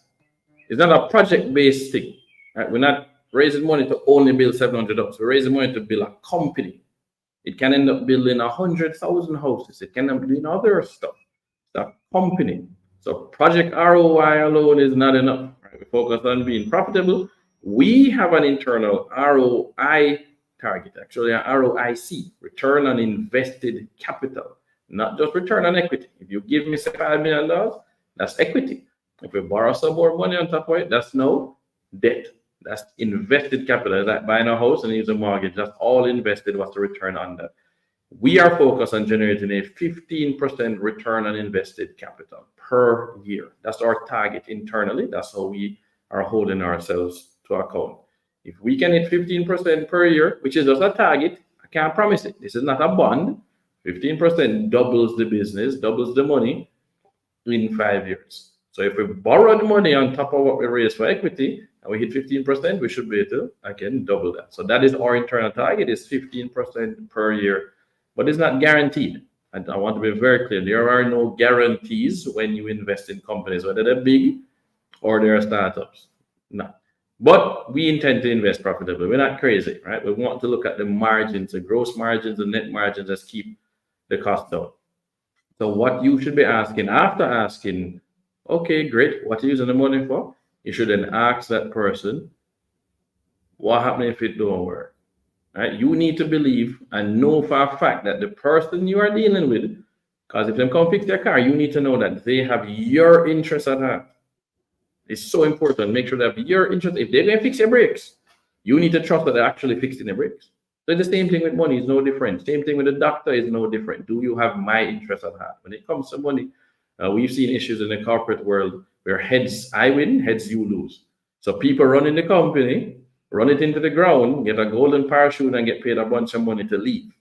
it's not a project-based thing, right? We're not raising money to only build 700 houses. We're raising money to build a company. It can end up building 100,000 houses. It can end up doing other stuff. It's a company. So project ROI alone is not enough. Right? We focus on being profitable. We have an internal ROI target, actually an ROIC, return on invested capital, not just return on equity. If you give me $5 million, that's equity. If we borrow some more money on top of it, that's no debt. That's invested capital. It's like buying a house and using a mortgage. That's all invested. What's the return on that? We are focused on generating a 15% return on invested capital per year. That's our target internally. That's how we are holding ourselves to account. If we can hit 15% per year, which is just a target, I can't promise it. This is not a bond. 15% doubles the business, doubles the money in 5 years. So if we borrow the money on top of what we raise for equity and we hit 15%, we should be able to, again, double that. So that is our internal target, is 15% per year, but it's not guaranteed. And I want to be very clear, there are no guarantees when you invest in companies, whether they're big or they're startups. No. But we intend to invest profitably. We're not crazy, right? We want to look at the margins, the gross margins, the net margins, let's keep the cost down. So what you should be asking after asking, okay, great, what are you using the money for? You should then ask that person, what happens if it don't work? Right? You need to believe and know for a fact that the person you are dealing with Because if they come fix your car, you need to know that they have your interest at heart. It's so important. Make sure they have your interest. If they're going to fix your brakes, you need to trust that they're actually fixing the brakes. So the same thing with money is no different. Same thing with the doctor is no different. Do you have my interest at heart? When it comes to money, we've seen issues in the corporate world where heads I win, heads you lose. So people running the company, run it into the ground, get a golden parachute and get paid a bunch of money to leave.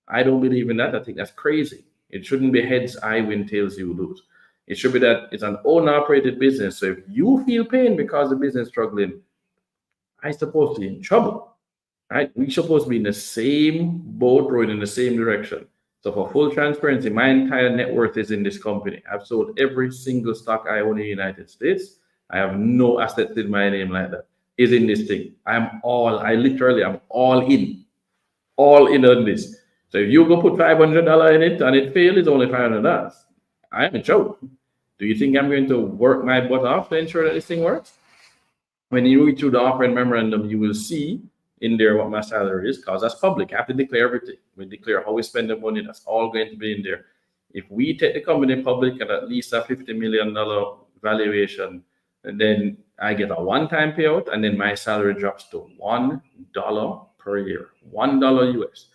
I don't believe in that. I think that's crazy. It shouldn't be heads I win, tails you lose. It should be that it's an owner-operated business. So if you feel pain because the business is struggling, I'm supposed to be in trouble. Right? We're supposed to be in the same boat, rowing in the same direction. So for full transparency, my entire net worth is in this company. I've sold every single stock I own in the United States. I have no assets in my name like that. Is in this thing. I'm all in on this. So if you go put $500 in it and it fails, it's only $500. I'm in trouble. Do you think I'm going to work my butt off to ensure that this thing works? When you read through the offering memorandum, you will see in there what my salary is, because that's public. I have to declare everything. We declare how we spend the money. That's all going to be in there. If we take the company public at least a $50 million valuation, and then I get a one-time payout, and then my salary drops to $1 per year, $1 US.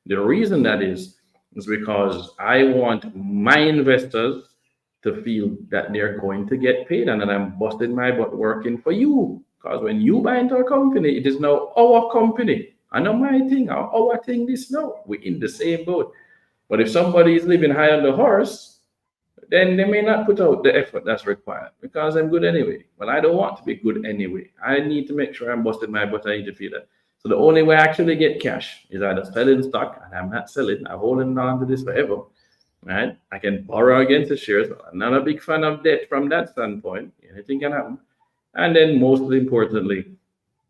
The reason that is because I want my investors to feel that they're going to get paid and that I'm busting my butt working for you. Because when you buy into a company, it is now our company. I know my thing, our thing this now. We're in the same boat. But if somebody is living high on the horse, then they may not put out the effort that's required because I'm good anyway. But I don't want to be good anyway. I need to make sure I'm busting my butt. I need to feel that. So the only way I actually get cash is either selling stock, and I'm not selling. I'm holding on to this forever. Right? I can borrow against the shares. I'm not a big fan of debt from that standpoint. Anything can happen. And then most importantly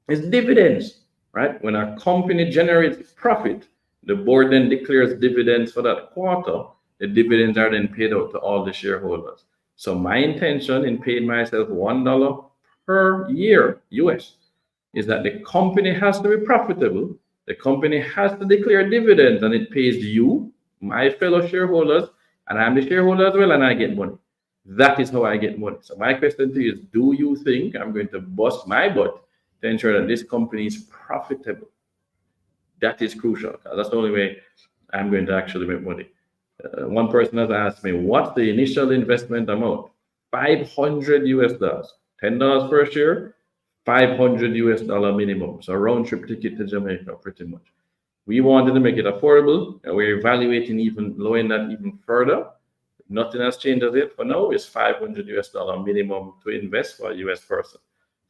is dividends. Right? When a company generates profit, the board then declares dividends for that quarter. The dividends are then paid out to all the shareholders. So my intention in paying myself $1 per year US is that the company has to be profitable. The company has to declare dividends, and it pays you, my fellow shareholders, and I'm the shareholder as well, and I get money. That is how I get money. So my question to you is, do you think I'm going to bust my butt to ensure that this company is profitable? That is crucial, because that's the only way I'm going to actually make money. One person has asked me, what's the initial investment amount? $500 US, $10 per share, $500 US minimum. So round trip ticket to Jamaica, pretty much. We wanted to make it affordable, and we're evaluating even lowering that even further. Nothing has changed as yet. For now, it's $500 US minimum to invest for a US person.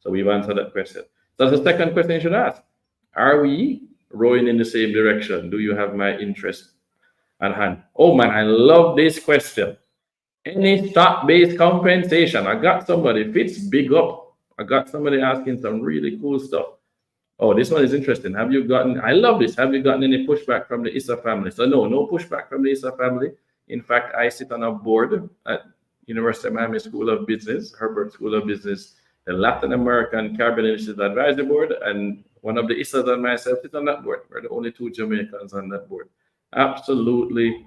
So we've answered that question. That's the second question you should ask. Are we rowing in the same direction? Do you have my interest at hand? Oh man, I love this question. Any stock-based compensation? I got somebody, Fitz, big up. I got somebody asking some really cool stuff. Oh, this one is interesting. Have you gotten, I love this. Have you gotten any pushback from the Issa family? So no pushback from the Issa family. In fact, I sit on a board at University of Miami School of Business, Herbert School of Business, the Latin American Caribbean Initiative Advisory Board, and one of the Issas and myself sit on that board. We're the only two Jamaicans on that board. Absolutely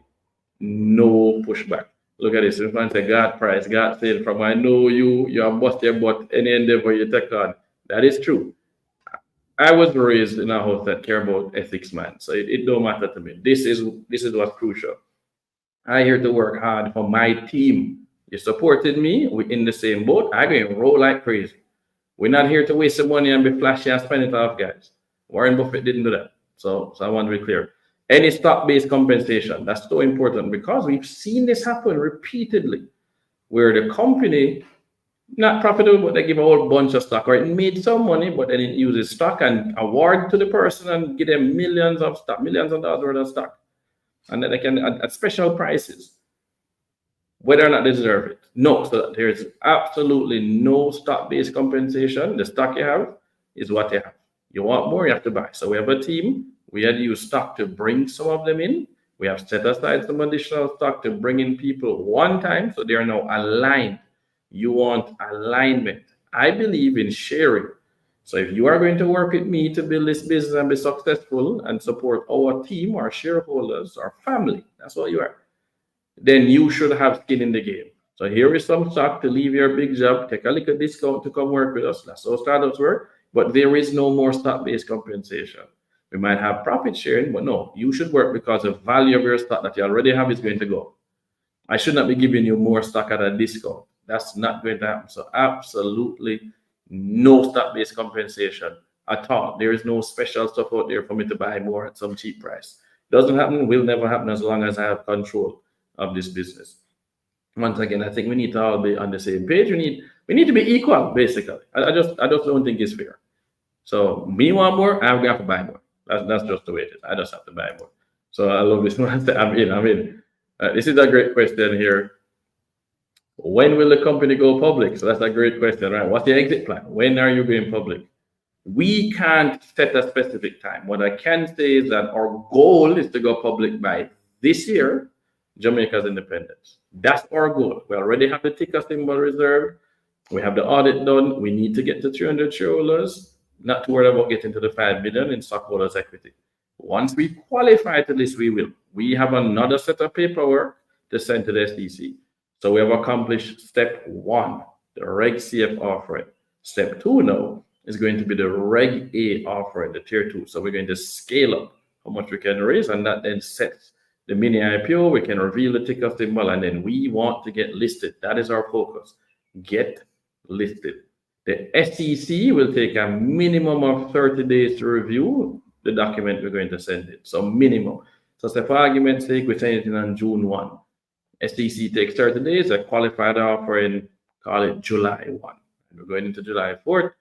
no pushback. Look at this. If I say God price, God said from I know you have bust your butt any endeavor you take on. That is true. I was raised in a house that care about ethics, man. So it don't matter to me. This is what's crucial. I'm here to work hard for my team. You supported me. We're in the same boat. I'm going to roll like crazy. We're not here to waste the money and be flashy and spend it off, guys. Warren Buffett didn't do that. So I want to be clear. Any stock-based compensation, that's so important because we've seen this happen repeatedly where the company, not profitable, but they give a whole bunch of stock, or it made some money, but then it uses stock and award to the person and give them millions of dollars worth of stock. And then they can at special prices, whether or not they deserve it. No, so there's absolutely no stock-based compensation. The stock you have is what you have. You want more, you have to buy. So we have a team. We had used stock to bring some of them in. We have set aside some additional stock to bring in people one time, so they are now aligned. You want alignment. I believe in sharing. So if you are going to work with me to build this business and be successful and support our team, our shareholders, our family, that's what you are. then you should have skin in the game. So here is some stock to leave your big job, take a little discount to come work with us. That's how startups work. But there is no more stock-based compensation. We might have profit sharing, but no, you should work because the value of your stock that you already have is going to go. I should not be giving you more stock at a discount. That's not going to happen. So absolutely no stock-based compensation at all. There is no special stuff out there for me to buy more at some cheap price. Doesn't happen, will never happen as long as I have control of this business. Once again, I think we need to all be on the same page. We need to be equal, basically. I just don't think it's fair. So me want more, I've got to buy more. That's just the way it is. I just have to buy more. So I love this one. This is a great question here. When will the company go public? So that's a great question, right? What's the exit plan? When are you going public? We can't set a specific time. What I can say is that our goal is to go public by this year, Jamaica's independence. That's our goal. We already have the ticker symbol reserved. We have the audit done. We need to get to 300 shareholders. Not to worry about getting to the 5 million in stockholders' equity. Once we qualify to this, we will. We have another set of paperwork to send to the SEC. So we have accomplished step 1, the Reg CF offering. Step 2 now is going to be the Reg A offering, the tier 2. So we're going to scale up how much we can raise, and that then sets the mini IPO. We can reveal the ticker symbol, and then we want to get listed. That is our focus. Get listed. The SEC will take a minimum of 30 days to review the document we're going to send it. So minimum. So for argument's sake, we send it in on June 1. SEC takes 30 days. A qualified offering, call it July 1. And we're going into July 4th.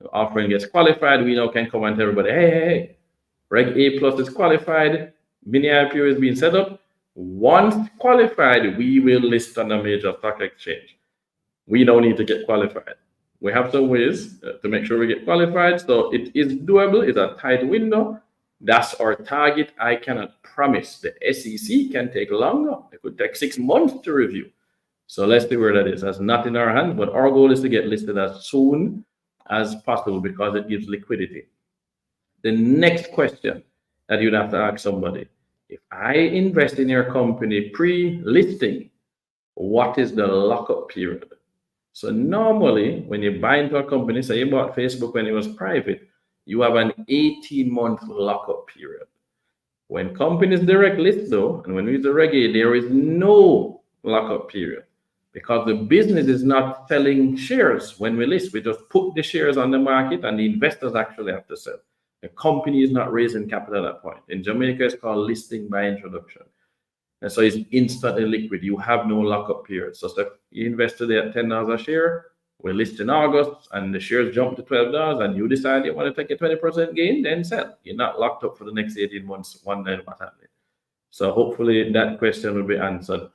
The offering gets qualified. We now can come and tell everybody, hey, Reg A plus is qualified. Mini IPO is being set up. Once qualified, we will list on a major stock exchange. We don't need to get qualified. We have some ways to make sure we get qualified. So it is doable. It's a tight window. That's our target. I cannot promise. The SEC can take longer. It could take 6 months to review. So let's see where that is. That's not in our hands, but our goal is to get listed as soon as possible because it gives liquidity. The next question that you'd have to ask somebody, if I invest in your company pre-listing, what is the lockup period? So normally, when you buy into a company, say you bought Facebook when it was private, you have an 18-month lockup period. When companies direct list though, and when we use the Reg A, there is no lockup period because the business is not selling shares when we list. We just put the shares on the market and the investors actually have to sell. The company is not raising capital at that point. In Jamaica, it's called listing by introduction. And so it's instantly liquid. You have no lockup period. So if you invest today at $10 a share, we list in August and the shares jump to $12 and you decide you want to take a 20% gain, then sell. You're not locked up for the next 18 months, wondering what's happening. So hopefully that question will be answered.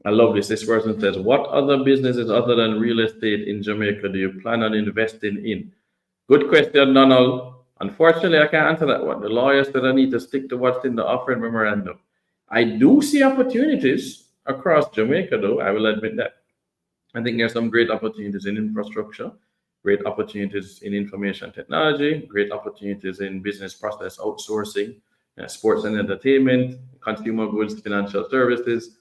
I love this. This person says, what other businesses other than real estate in Jamaica do you plan on investing in? Good question, Donald. Unfortunately, I can't answer that one. The lawyer said I need to stick to what's in the offering memorandum. I do see opportunities across Jamaica, though. I will admit that. I think there's some great opportunities in infrastructure, great opportunities in information technology, great opportunities in business process outsourcing, sports and entertainment, consumer goods, financial services.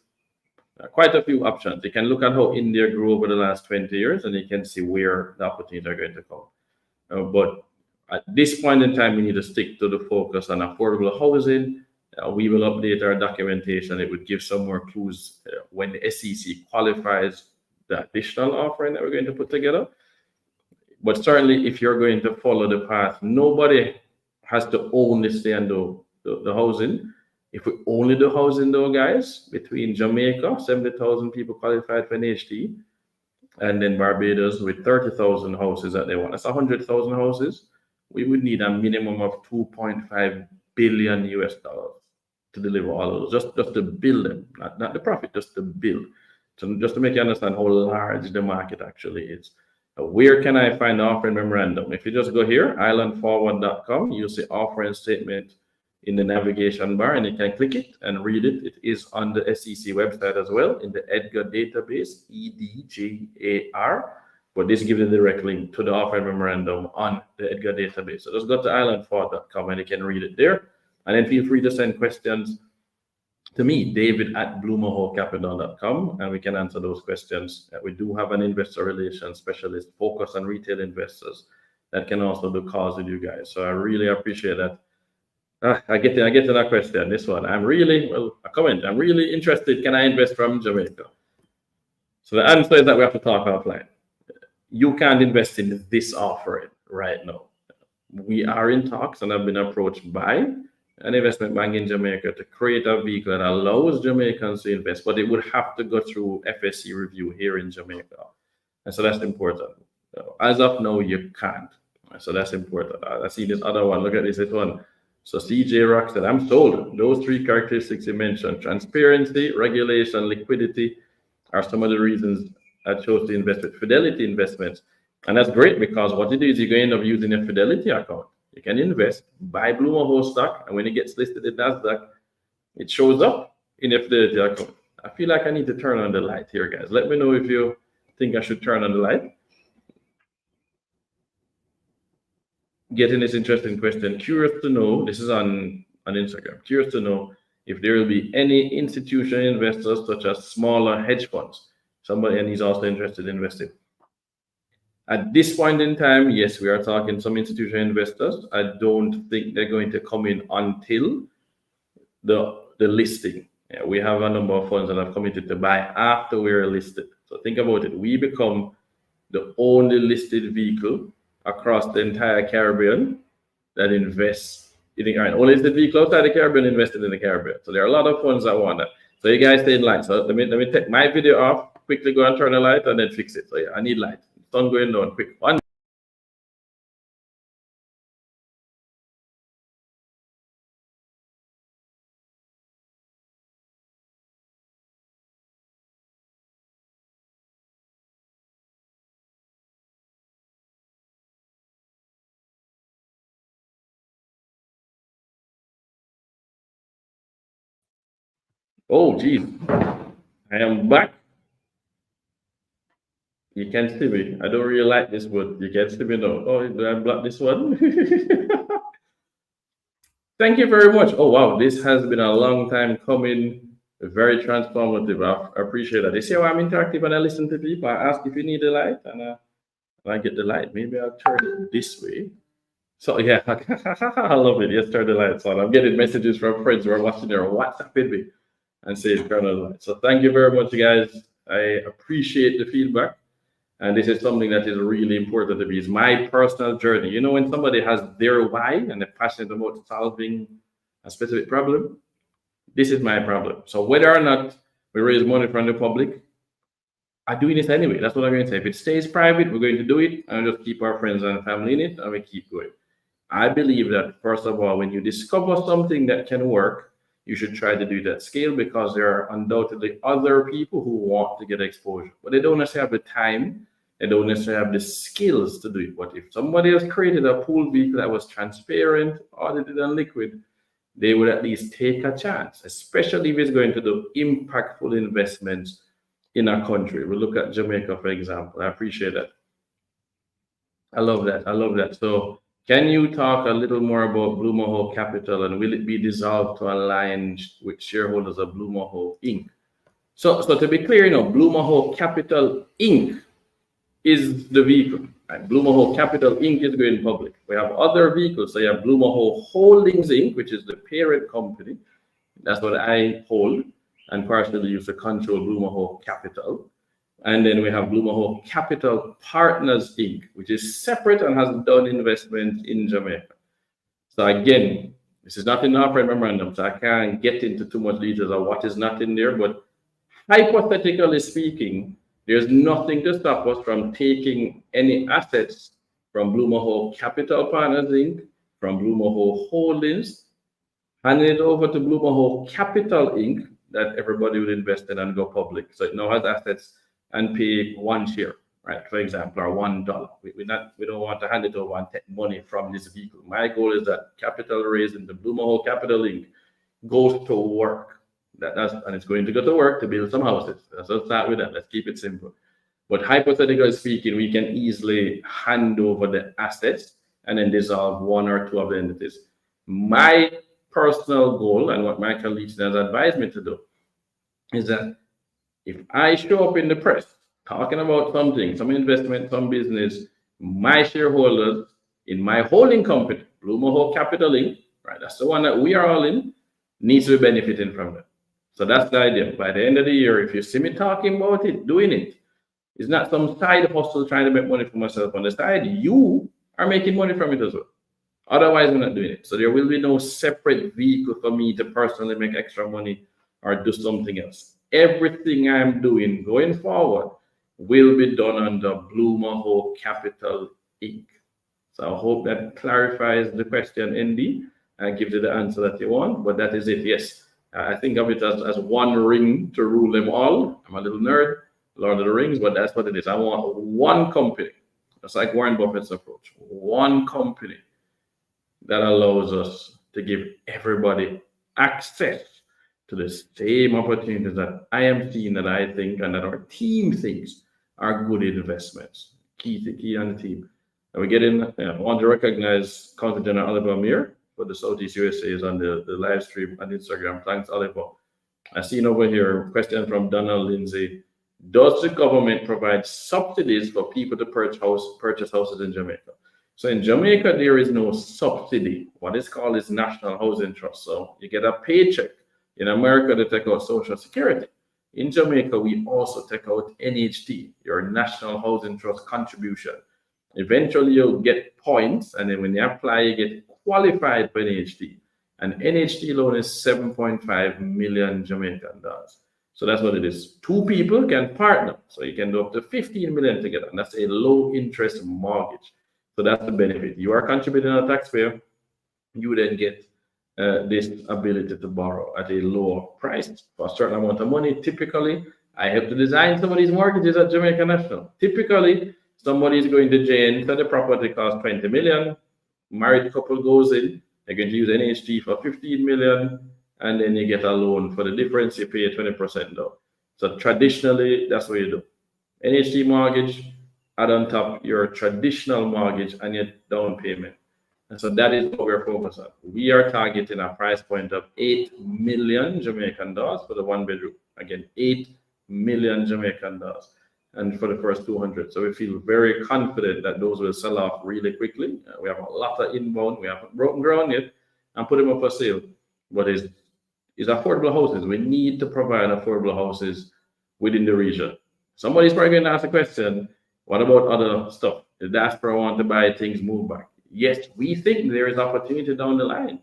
Quite a few options. You can look at how India grew over the last 20 years, and you can see where the opportunities are going to come. But at this point in time, we need to stick to the focus on affordable housing. We will update our documentation. It would give some more clues when the SEC qualifies the additional offering that we're going to put together. But certainly, if you're going to follow the path, nobody has to only stay and do the housing. If we only do housing, though, guys, between Jamaica, 70,000 people qualified for an HT, and then Barbados with 30,000 houses that they want. That's 100,000 houses. We would need a minimum of $2.5 billion US to deliver all of those, just to build them, not the profit, just to build. So just to make you understand how large the market actually is. Where can I find the offering memorandum? If you just go here, islandforward.com, you'll see offering statement in the navigation bar, and you can click it and read it. It is on the SEC website as well in the EDGAR database, EDGAR. But this gives you the direct link to the offering memorandum on the EDGAR database. So just go to islandforward.com and you can read it there. And then feel free to send questions to me, David at bluemahoecapital.com, and we can answer those questions. We do have an investor relations specialist focused on retail investors that can also do calls with you guys. So I really appreciate that. I get to that question. This one, a comment. I'm really interested. Can I invest from Jamaica? So the answer is that we have to talk offline. You can't invest in this offering right now. We are in talks and have been approached by an investment bank in Jamaica to create a vehicle that allows Jamaicans to invest, but it would have to go through FSC review here in Jamaica. And so that's important. As of now, you can't. So that's important. I see this other one. Look at this one. So CJ Rock said, I'm sold. Those three characteristics you mentioned, transparency, regulation, liquidity, are some of the reasons I chose to invest with Fidelity Investments. And that's great because what you do is you're going to end up using a Fidelity account. You can invest, buy Blue Mahoe stock, and when it gets listed in NASDAQ, it shows up in a Fidelity account. I feel like I need to turn on the light here, guys. Let me know if you think I should turn on the light. Getting this interesting question. Curious to know, this is on Instagram, curious to know if there will be any institutional investors such as smaller hedge funds. Somebody, and he's also interested in investing. At this point in time, yes, we are talking some institutional investors. I don't think they're going to come in until the listing. Yeah, we have a number of funds that have committed to buy after we're listed. So think about it. We become the only listed vehicle across the entire Caribbean that invests in the Caribbean. Only listed vehicle outside the Caribbean invested in the Caribbean. So there are a lot of funds that want that. So you guys stay in line. So let me take my video off, quickly go and turn the light and then fix it. So yeah, I need light. Sun going down quick. One. Oh, geez. I am back. You can see me. I don't really like this, but you can see me now. Oh, do I block this one? Thank you very much. Oh, wow. This has been a long time coming. Very transformative. I appreciate that. You see how I'm interactive and I listen to people? I ask if you need a light and I get the light. Maybe I'll turn it this way. So, yeah, I love it. Yes, turn the lights on. I'm getting messages from friends who are watching their WhatsApp with me and say turn on the light. So, thank you very much, guys. I appreciate the feedback. And this is something that is really important to me. It's my personal journey. You know, when somebody has their why and they're passionate about solving a specific problem, this is my problem. So whether or not we raise money from the public, I'm doing this anyway. That's what I'm going to say. If it stays private, we're going to do it and just keep our friends and family in it and we keep going. I believe that, first of all, when you discover something that can work, you should try to do it at scale because there are undoubtedly other people who want to get exposure, but they don't necessarily have the time. They don't necessarily have the skills to do it. But if somebody else created a pool vehicle that was transparent, audited, and liquid, they would at least take a chance, especially if it's going to do impactful investments in a country. We look at Jamaica, for example. I appreciate that. I love that. I love that. So can you talk a little more about Blue Mahoe Capital and will it be dissolved to align with shareholders of Blue Mahoe Inc.? So to be clear, Blue Mahoe Capital Inc. is the vehicle. Right? Blue Mahoe Capital Inc. is going public. We have other vehicles. So you have Blue Mahoe Holdings Inc., which is the parent company. That's what I hold and partially use to control Blue Mahoe Capital. And then we have Blue Mahoe Capital Partners Inc., which is separate and has done investment in Jamaica. So again, this is not in the offering memorandum, so I can't get into too much details of what is not in there, but hypothetically speaking, there's nothing to stop us from taking any assets from Blue Mahoe Capital Partners Inc., from Blue Mahoe Holdings, handing it over to Blue Mahoe Capital Inc., that everybody will invest in and go public. So it now has assets and pay one share, right? For example, or $1. We don't want to hand it over and take money from this vehicle. My goal is that capital raised in the Blue Mahoe Capital Inc. goes to work. And it's going to go to work to build some houses. Let's start with that. Let's keep it simple. But hypothetically speaking, we can easily hand over the assets and then dissolve one or two of the entities. My personal goal and what Michael Leach has advised me to do is that if I show up in the press talking about something, some investment, some business, my shareholders in my holding company, Blue Mahoe Capital Inc., right, that's the one that we are all in, needs to be benefiting from that. So that's the idea. By the end of the year, if you see me talking about it, doing it, it's not some side hustle trying to make money for myself on the side. You are making money from it as well. Otherwise, we're not doing it. So there will be no separate vehicle for me to personally make extra money or do something else. Everything I'm doing going forward will be done under Blue Mahoe Capital Inc. So I hope that clarifies the question, ND, and gives you the answer that you want. But that is it. Yes, I think of it as one ring to rule them all. I'm a little nerd, Lord of the Rings, but that's what it is. I want one company. It's like Warren Buffett's approach. One company that allows us to give everybody access to the same opportunities that I am seeing, that I think, and that our team thinks are good investments. Key on the team. And we get in, I want to recognize County General Oliver Amir for the Southeast USA is on the live stream on Instagram. Thanks, Oliver. I seen over here, question from Donald Lindsay. Does the government provide subsidies for people to purchase houses in Jamaica? So in Jamaica, there is no subsidy. What is called is National Housing Trust. So you get a paycheck. In America, they take out Social Security. In Jamaica, we also take out NHT, your National Housing Trust contribution. Eventually, you'll get points, and then when you apply, you get qualified for NHT. And NHT loan is 7.5 million Jamaican dollars. So that's what it is. Two people can partner. So you can do up to 15 million together. And that's a low interest mortgage. So that's the benefit. You are contributing as a taxpayer. You then get this ability to borrow at a lower price for a certain amount of money. Typically, I help to design some of these mortgages at Jamaica National. Typically, somebody is going to jail, so the property costs 20 million. Married couple goes in, they're going to use NHT for 15 million, and then you get a loan for the difference. You pay 20% down. So traditionally, that's what you do. NHT mortgage, add on top your traditional mortgage and your down payment. And so that is what we're focused on. We are targeting a price point of 8 million Jamaican dollars for the one bedroom. Again, 8 million Jamaican dollars. And for the first 200. So we feel very confident that those will sell off really quickly. We have a lot of inbound. We haven't broken ground yet and put them up for sale. But it's affordable houses. We need to provide affordable houses within the region. Somebody's probably going to ask a question, what about other stuff? The diaspora want to buy things, move back. Yes, we think there is opportunity down the line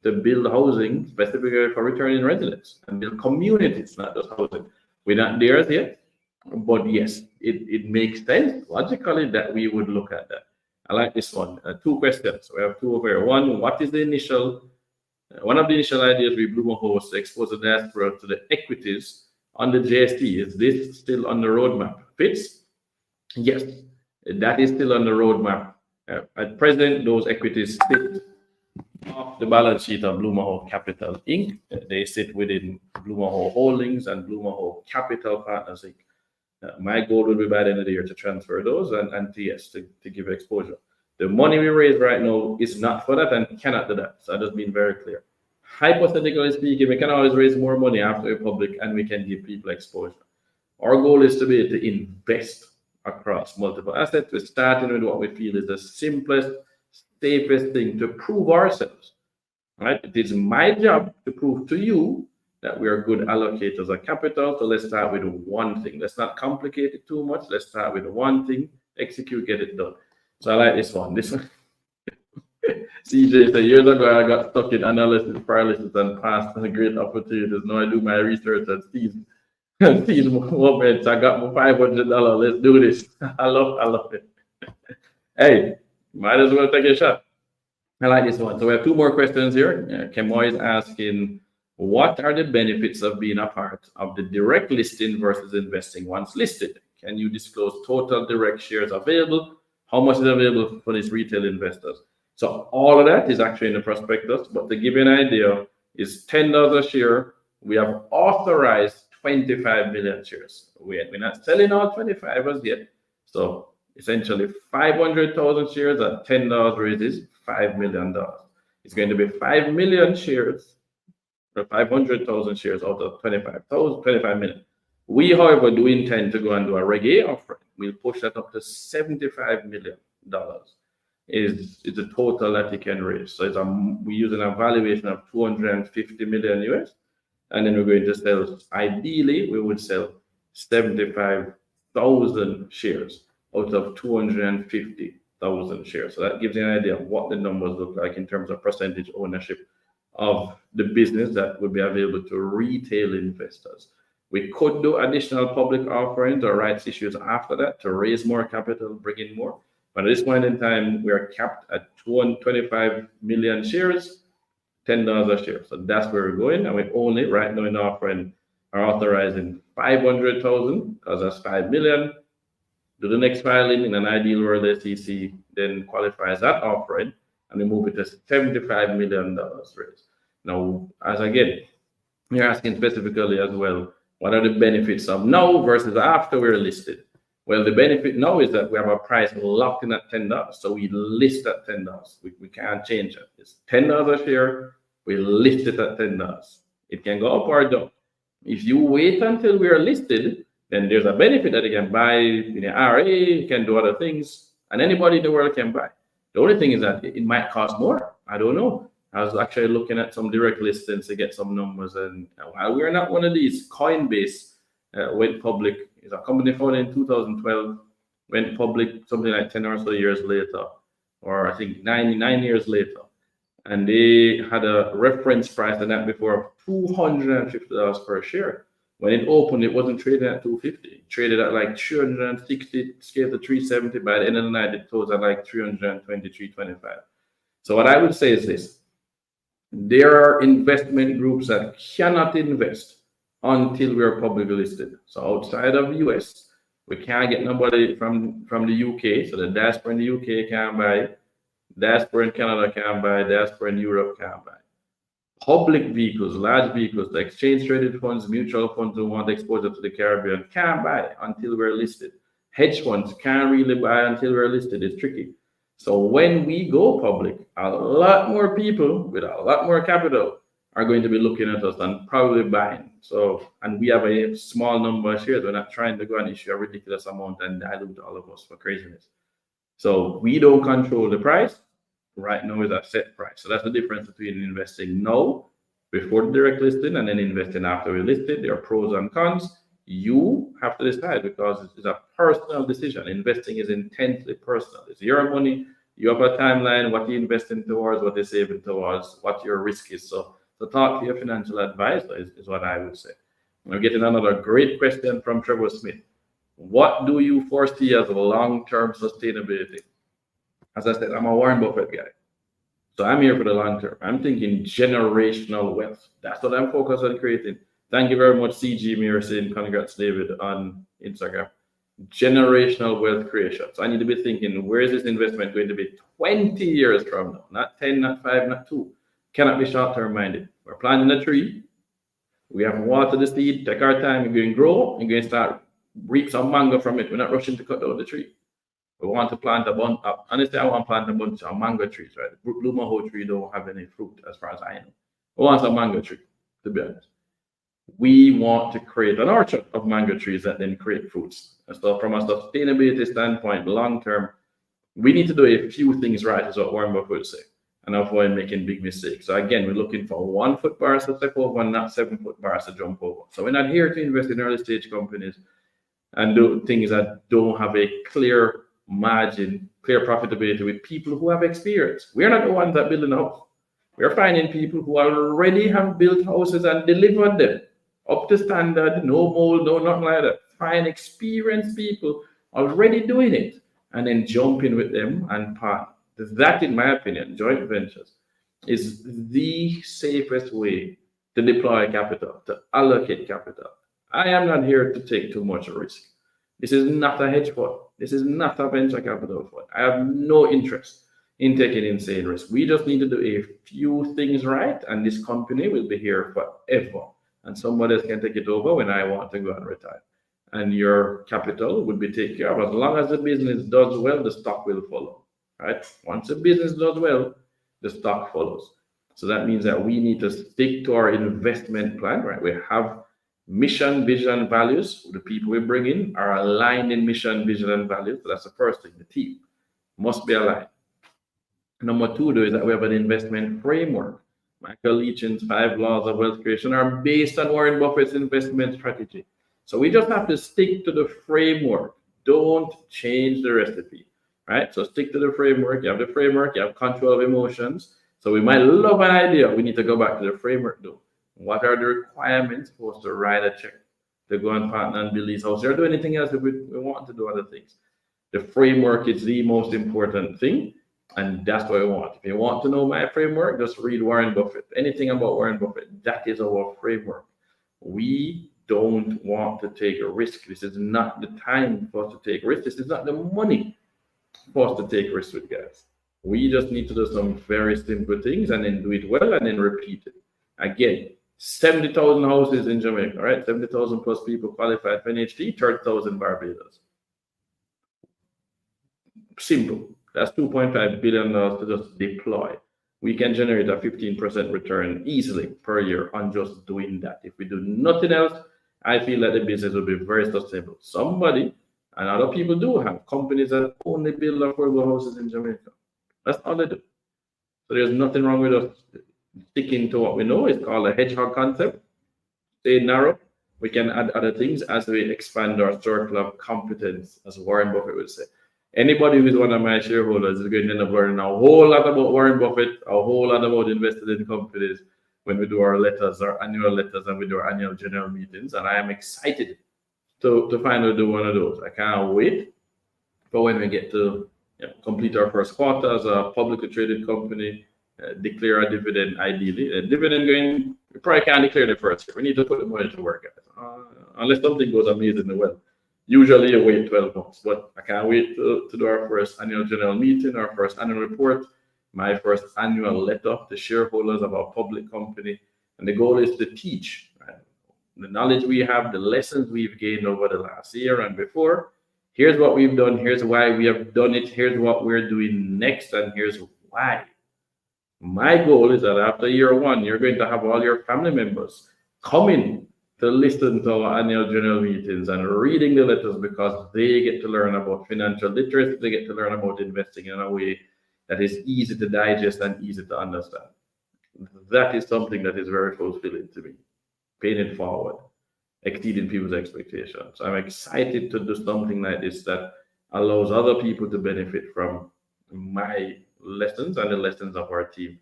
to build housing specifically for returning residents and build communities, not just housing. We're not there as yet, but yes, it makes sense logically that we would look at that. I like this one. Two questions. We have two over here. One, what is the initial, one of the initial ideas we Blue Mahoe was to expose the diaspora to the equities on the JST. Is this still on the roadmap? Fits? Yes, that is still on the roadmap. At present, those equities sit off the balance sheet of Blue Mahoe Capital Inc. They sit within Blue Mahoe Holdings and Blue Mahoe Capital Partners Inc. My goal will be by the end of the year to transfer those and TS to give exposure. The money we raise right now is not for that and cannot do that. So I just been very clear. Hypothetically speaking, we can always raise more money after we're public and we can give people exposure. Our goal is to be able to invest across multiple assets. We're starting with what we feel is the simplest, safest thing to prove ourselves. Right? It is my job to prove to you that we are good allocators of capital. So let's start with one thing. Let's not complicate it too much. Let's start with one thing, execute, get it done. So I like this one. This one. CJ said, years ago, I got stuck in analysis paralysis and passed on great opportunities. Now I do my research and seize moments. I got my $500. Let's do this. I love it. Hey, might as well take a shot. I like this one. So we have two more questions here. Kemoy is asking, what are the benefits of being a part of the direct listing versus investing once listed? Can you disclose total direct shares available? How much is available for these retail investors? So all of that is actually in the prospectus, but to give you an idea, is $10 a share. We have authorized 25 million shares. We're not selling all 25 as yet. So essentially 500,000 shares at $10 raises $5 million. It's going to be 5 million shares or 500,000 shares out of 25 million. We, however, do intend to go and do a Reg A offering. We'll push that up to $75 million. Is the total that you can raise. So we use an evaluation of 250 million US, and then we're going to sell. Ideally, we would sell 75,000 shares out of 250,000 shares. So that gives you an idea of what the numbers look like in terms of percentage ownership of the business that would be available to retail investors. We could do additional public offerings or rights issues after that to raise more capital, bring in more. But at this point in time, we are capped at 225 million shares, $10 a share. So that's where we're going. And we only, right now in the offering, are authorizing 500,000 because that's 5 million. Do the next filing in an ideal world, SEC then qualifies that offering, and we move it to $75 million raise. Now, as again, you're asking specifically as well, what are the benefits of now versus after we're listed? Well, the benefit now is that we have a price locked in at $10. So we list at $10. We can't change it. It's $10 a share. We list it at $10. It can go up or down. If you wait until we are listed, then there's a benefit that you can buy in an RA, you can do other things, and anybody in the world can buy. The only thing is that it might cost more. I don't know. I was actually looking at some direct listings to get some numbers, and while we're not one of these, Coinbase went public. It's a company founded in 2012, went public something like 10 or so years later, or I think 9 years later. And they had a reference price the night before of $250 per share. When it opened, it wasn't trading at $250. It traded at like 360, scaled to 370. By the end of the night, it closed at like 320, 325. So what I would say is this. There are investment groups that cannot invest until we are publicly listed. So outside of the US, we can't get nobody from the UK. So the diaspora in the UK can't buy, diaspora in Canada can't buy, diaspora in Europe can't buy. Public vehicles, large vehicles, the exchange traded funds, mutual funds who want exposure to the Caribbean can't buy until we're listed. Hedge funds can't really buy until we're listed. It's tricky. So when we go public, a lot more people with a lot more capital are going to be looking at us and probably buying. So, and we have a small number of shares. We're not trying to go and issue a ridiculous amount and dilute all of us for craziness. So we don't control the price. Right now is a set price. So that's the difference between investing now before the direct listing and then investing after we're listed. There are pros and cons. You have to decide because it's a personal decision. Investing is intensely personal. It's your money. You have a timeline, what you're investing towards, what you're saving towards, what your risk is. So talk to your financial advisor is what I would say. We're getting another great question from Trevor Smith. What do you foresee as long-term sustainability? As I said, I'm a Warren Buffett guy. So I'm here for the long term. I'm thinking generational wealth. That's what I'm focused on creating. Thank you very much, CG Mir saying congrats, David, on Instagram. Generational wealth creation. So I need to be thinking, where is this investment going to be 20 years from now? Not 10, not 5, not 2. Cannot be short-term minded. We're planting a tree. We have watered the seed, take our time, we're going to grow, and going to start reap some mango from it. We're not rushing to cut down the tree. We want to plant a bunch. Honestly, I want to plant a bunch of mango trees, right? The blue Mahoe tree don't have any fruit as far as I know. We want a mango tree, to be honest. We want to create an orchard of mango trees that then create fruits. And so from a sustainability standpoint, long term, we need to do a few things right, is what Warren Buffett would say, and avoid making big mistakes. So again, we're looking for 1 foot bars to step over and not 7 foot bars to jump over. So we're not here to invest in early stage companies and do things that don't have a clear margin, clear profitability with people who have experience. We're not the ones that build a house. We're finding people who already have built houses and delivered them up to standard, no mold, no nothing like that. Find experienced people already doing it and then jump in with them and partner. That, in my opinion, joint ventures is the safest way to deploy capital, to allocate capital. I am not here to take too much risk. This is not a hedge fund. This is not a venture capital fund. I have no interest in taking insane risk. We just need to do a few things right, and this company will be here forever. And somebody else can take it over when I want to go and retire. And your capital will be taken care of. As long as the business does well, the stock will follow. Right? Once the business does well, the stock follows. So that means that we need to stick to our investment plan, right? We have mission, vision, and values. The people we bring in are aligned in mission, vision, and values. So that's the first thing. The team must be aligned. Number two, though, is that we have an investment framework. Michael Leachin's 5 laws of wealth creation are based on Warren Buffett's investment strategy. So we just have to stick to the framework. Don't change the recipe, right? So stick to the framework. You have the framework, you have control of emotions. So we might love an idea. We need to go back to the framework, though. What are the requirements for us to write a check, to go and partner and build these houses, or do anything else if we want to do other things? The framework is the most important thing, and that's what I want. If you want to know my framework, just read Warren Buffett. Anything about Warren Buffett, that is our framework. We don't want to take a risk. This is not the time for us to take risks. This is not the money for us to take risks with, guys. We just need to do some very simple things and then do it well and then repeat it. Again, 70,000 houses in Jamaica, right? 70,000 plus people qualified for NHT, 30,000 Barbados. Simple. That's $2.5 billion to just deploy. We can generate a 15% return easily per year on just doing that. If we do nothing else, I feel that the business will be very sustainable. Somebody, and other people do have companies that only build affordable houses in Jamaica. That's all they do. So there's nothing wrong with us sticking to what we know. It's called a hedgehog concept. Stay narrow. We can add other things as we expand our circle of competence, as Warren Buffett would say. Anybody who is one of my shareholders is going to end up learning a whole lot about Warren Buffett, a whole lot about invested in companies when we do our letters, our annual letters, and we do our annual general meetings. And I am excited to finally do one of those. I can't wait for when we get to complete our first quarter as a publicly traded company, declare a dividend ideally. A dividend going, we probably can't declare the first year. We need to put the money to work, guys. Unless something goes amazingly well. Usually you wait 12 months, but I can't wait to do our first annual general meeting, our first annual report, my first annual letter to shareholders of our public company. And the goal is to teach, right? The knowledge we have, the lessons we've gained over the last year and before. Here's what we've done. Here's why we have done it. Here's what we're doing next. And here's why. My goal is that after year one, you're going to have all your family members coming to listen to our annual general meetings and reading the letters, because they get to learn about financial literacy. They get to learn about investing in a way that is easy to digest and easy to understand. That is something that is very fulfilling to me. Paying it forward, exceeding people's expectations. I'm excited to do something like this that allows other people to benefit from my lessons and the lessons of our team.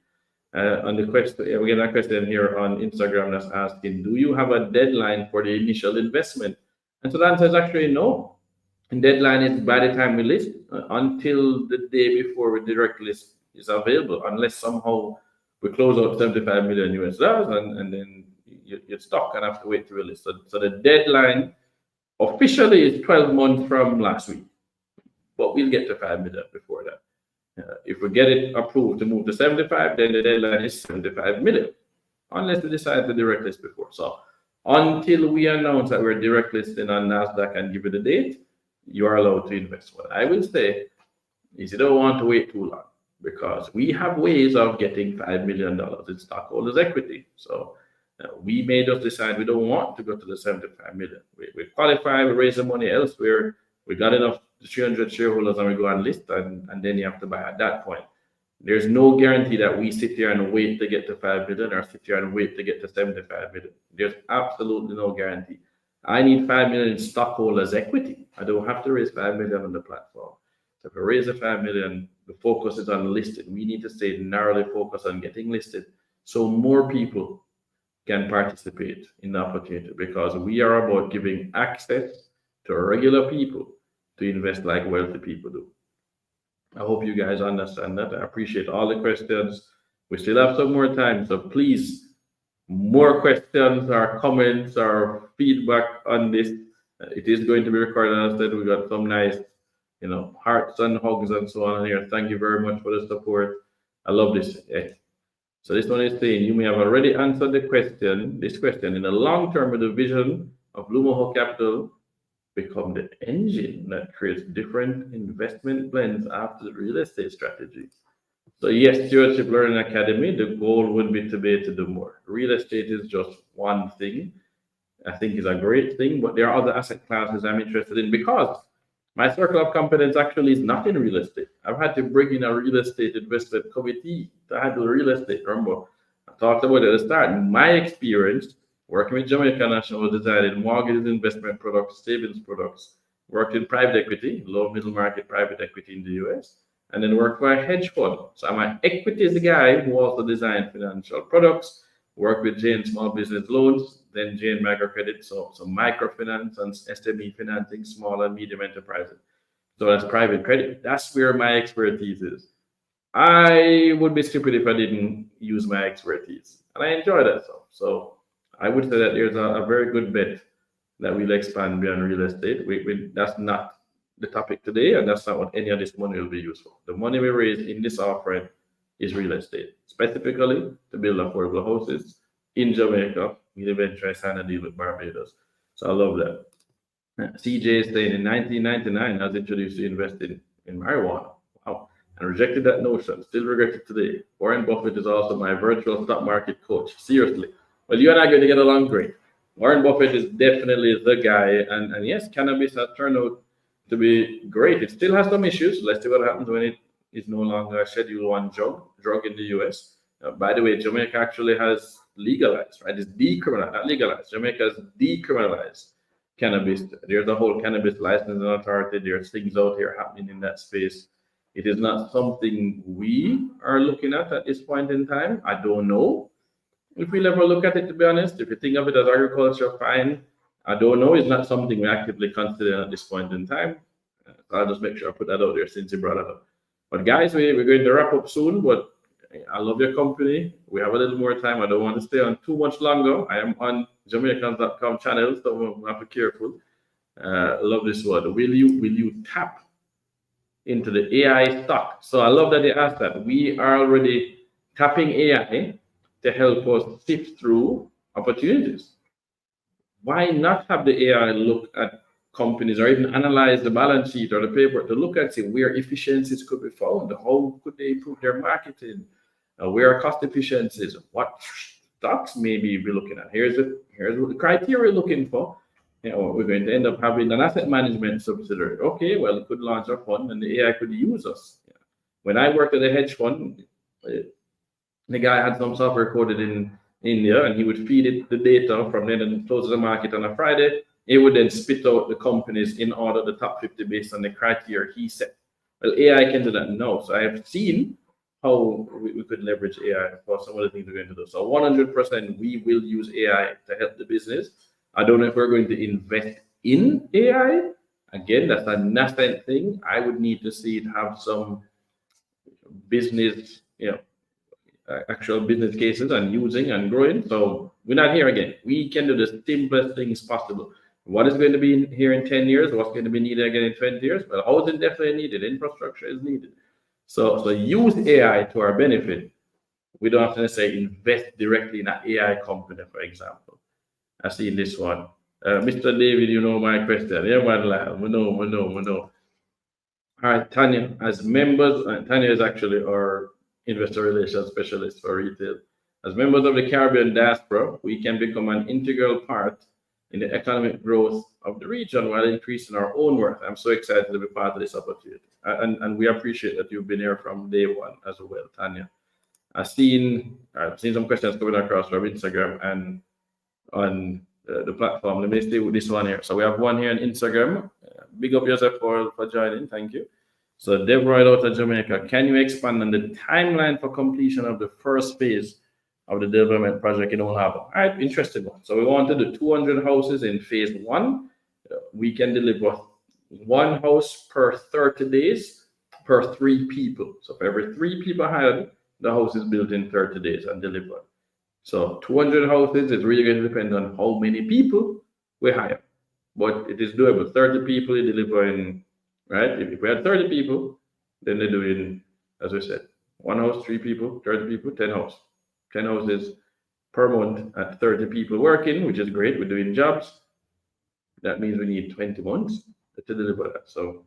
On the question, we get a question here on Instagram that's asking, do you have a deadline for the initial investment? And so the answer is actually no. And deadline is by the time we list, until the day before the direct list is available, unless somehow we close out 75 million US dollars and then you're stuck and have to wait to release. So the deadline officially is 12 months from last week, but we'll get to 5 million before that. If we get it approved to move to 75, then the deadline is 75 million, unless we decide to direct list before. So until we announce that we're direct listing on NASDAQ and give it a date, you are allowed to invest. What I will say is you don't want to wait too long, because we have ways of getting $5 million in stockholders' equity. So we may just decide we don't want to go to the 75 million. We qualify, we raise the money elsewhere. We got enough 300 shareholders and we go and list, and then you have to buy at that point. There's no guarantee that we sit here and wait to get to 5 million or sit here and wait to get to 75 million. There's absolutely no guarantee. I need 5 million in stockholders' equity. I don't have to raise 5 million on the platform. So if I raise the 5 million, the focus is on listed. We need to stay narrowly focused on getting listed so more people can participate in the opportunity, because we are about giving access to regular people to invest like wealthy people do. I hope you guys understand that. I appreciate all the questions. We still have some more time, so please, more questions or comments or feedback on this. It is going to be recorded. As I said, we got some nice, hearts and hugs and so on here. Thank you very much for the support. I love this. So this one is saying, you may have already answered this question. In the long term, with the vision of Mahoe Capital become the engine that creates different investment blends after the real estate strategy. So yes, Stewardship Learning Academy, the goal would be to do more. Real estate is just one thing. I think is a great thing, but there are other asset classes I'm interested in because my circle of competence actually is not in real estate. I've had to bring in a real estate investment committee to handle real estate. Remember, I talked about it at the start. My experience working with Jamaica National designing mortgages, investment products, savings products, worked in private equity, low middle market private equity in the US, and then worked for a hedge fund. So I'm an equities guy who also designed financial products, worked with Jane Small Business Loans, then Jane Microcredit, so microfinance and SME financing, small and medium enterprises. So that's private credit. That's where my expertise is. I would be stupid if I didn't use my expertise, and I enjoy that stuff. So I would say that there's a very good bet that we'll expand beyond real estate. That's not the topic today, and that's not what any of this money will be used for. The money we raise in this offering is real estate, specifically to build affordable houses in Jamaica. We eventually sign a deal with Barbados. So I love that. CJ is saying in 1999, I was introduced to investing in marijuana. Wow. And rejected that notion. Still regret it today. Warren Buffett is also my virtual stock market coach. Seriously. Well, you and I are going to get along great. Warren Buffett is definitely the guy. And yes, cannabis has turned out to be great. It still has some issues. Let's see what happens when it is no longer a Schedule 1 drug in the US. By the way, Jamaica actually has legalized, right? It's decriminalized, not legalized. Jamaica has decriminalized cannabis. There's a whole cannabis licensing authority. There's things out here happening in that space. It is not something we are looking at this point in time. I don't know if we'll ever look at it, to be honest. If you think of it as agriculture, fine. I don't know. It's not something we actively consider at this point in time. So I'll just make sure I put that out there since you brought it up. But guys, we're going to wrap up soon, but I love your company. We have a little more time. I don't want to stay on too much longer. I am on Jamaicans.com channel, so I'm have to be careful. Love this one. Will you tap into the AI stock? So I love that they asked that. We are already tapping AI to help us sift through opportunities. Why not have the AI look at companies or even analyze the balance sheet or the paper to look at see where efficiencies could be found? How could they improve their marketing? Where are cost efficiencies? What stocks maybe we're looking at? Here's what the criteria we're looking for. We're going to end up having an asset management subsidiary. Okay, well, it could launch a fund and the AI could use us. When I worked at a hedge fund, the guy had some software coded in India, and he would feed it the data from there and close the market on a Friday. It would then spit out the companies in order, the top 50 based on the criteria he set. Well, AI can do that now. So I have seen how we could leverage AI for some of the things we're going to do. So 100% we will use AI to help the business. I don't know if we're going to invest in AI. Again, that's a nascent thing. I would need to see it have some business, actual business cases and using and growing. So we're not here again. We can do the simplest things possible. What is going to be here in 10 years? What's going to be needed again in 20 years? Well, housing definitely needed. Infrastructure is needed. So use AI to our benefit. We don't have to necessarily invest directly in an AI company, for example. I see this one. Mr. David, you know my question. Yeah, man, we know. All right, Tanya, as members, Tanya is actually our investor relations specialist for retail. As members of the Caribbean diaspora, we can become an integral part in the economic growth of the region while increasing our own worth. I'm so excited to be part of this opportunity. And we appreciate that you've been here from day one as well, Tanya. I've seen some questions coming across from Instagram and on the platform. Let me stay with this one here. So we have one here on Instagram. Big up yourself for joining. Thank you. So Deborah out of Jamaica, can you expand on the timeline for completion of the first phase of the development project in Old Harbour? All right, interesting one. So we want to do 200 houses in phase 1. We can deliver 1 house per 30 days per 3 people. So for every 3 people hired, the house is built in 30 days and delivered. So 200 houses is really going to depend on how many people we hire. But it is doable. 30 people you deliver in, right? If we had 30 people, then they're doing, as we said, 1 house, 3 people, 30 people, 10 houses. 10 houses per month at 30 people working, which is great. We're doing jobs. That means we need 20 months to deliver that. So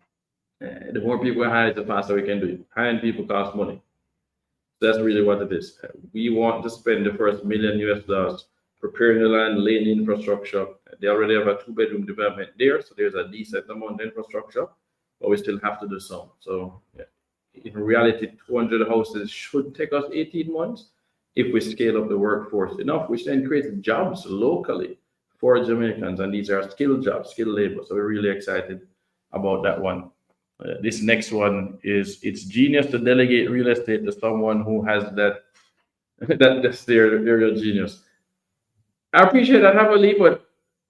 the more people we hire, the faster we can do it. Hiring people costs money. That's really what it is. We want to spend the first $1 million preparing the land, laying infrastructure. They already have a 2-bedroom development there, so there's a decent amount of infrastructure, but we still have to do some. So yeah, in reality, 200 houses should take us 18 months if we scale up the workforce enough, which then creates jobs locally for Jamaicans, and these are skilled jobs, skilled labor. So we're really excited about that one. This next one is, it's genius to delegate real estate to someone who has that that's their real genius. I appreciate that heavily, but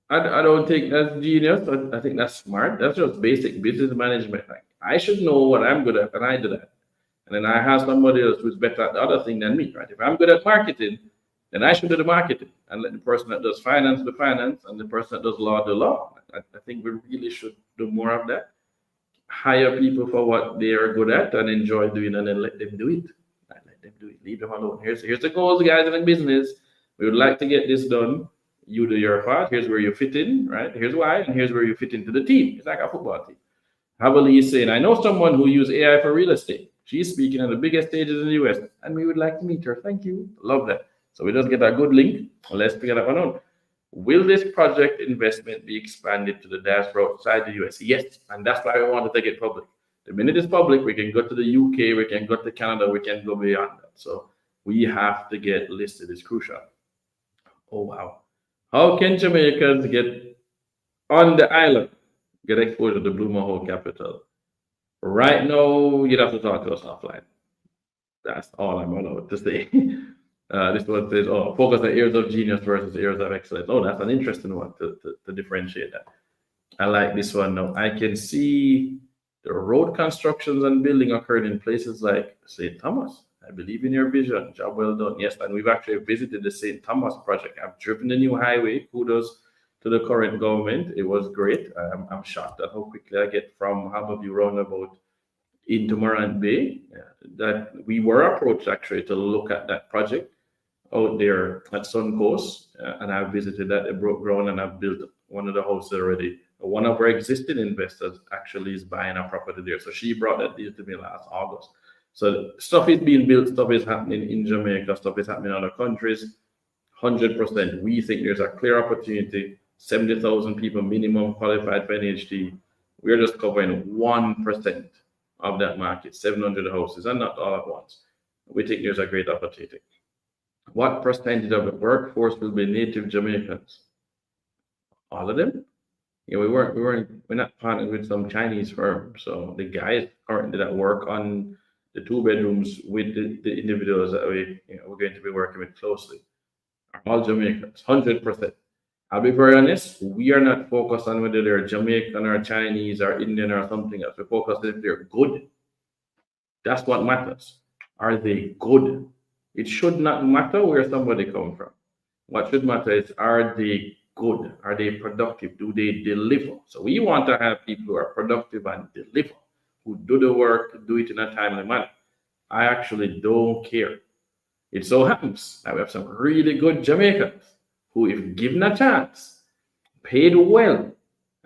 I don't think that's genius. I think that's smart. That's just basic business management. Like, I should know what I'm good at, and I do that. And then I have somebody else who's better at the other thing than me, right? If I'm good at marketing, then I should do the marketing and let the person that does finance do finance and the person that does law do law. I think we really should do more of that. Hire people for what they are good at and enjoy doing, and then let them do it. Let them do it. Leave them alone. Here's the goals, guys, in the business. We would like to get this done. You do your part. Here's where you fit in, right? Here's why, and here's where you fit into the team. It's like a football team. Havali is saying, I know someone who uses AI for real estate. She's speaking at the biggest stages in the US, and we would like to meet her. Thank you. Love that. So we just get a good link. Let's figure that one out. Will this project investment be expanded to the diaspora outside the US? Yes, and that's why we want to take it public. The minute it's public, we can go to the UK, we can go to Canada, we can go beyond that. So we have to get listed. It's crucial. Oh, wow. How can Jamaicans get on the island, get exposure to Blue Mahoe capital? Right now, you'd have to talk to us offline. That's all I'm allowed to say. This one says, oh, focus on areas of genius versus areas of excellence. Oh, that's an interesting one to differentiate that. I like this one now. I can see the road constructions and building occurred in places like St. Thomas. I believe in your vision. Job well done. Yes, and we've actually visited the St. Thomas project. I've driven the new highway. Kudos to the current government. It was great. I'm shocked at how quickly I get from Harborview roundabout into Morant Bay. That we were approached actually to look at that project out there at Suncoast, and I've visited that. It broke ground, and I've built one of the houses already. One of our existing investors actually is buying a property there. So she brought that deal to me last August. So stuff is being built, stuff is happening in Jamaica, stuff is happening in other countries. 100%. We think there's a clear opportunity. 70,000 people minimum qualified for NHT. We're just covering 1% of that market, 700 houses, and not all at once. We think there's a great opportunity. What percentage of the workforce will be native Jamaicans? All of them? Yeah, we're not partnered with some Chinese firm. So the guys currently that work on the 2 bedrooms with the individuals that we're going to be working with closely are all Jamaicans, 100%. I'll be very honest, we are not focused on whether they're Jamaican or Chinese or Indian or something else. We're focused on if they're good. That's what matters. Are they good? It should not matter where somebody comes from. What should matter is, are they good? Are they productive? Do they deliver? So we want to have people who are productive and deliver, who do the work, do it in a timely manner. I actually don't care. It so happens that we have some really good Jamaicans who, if given a chance, paid well,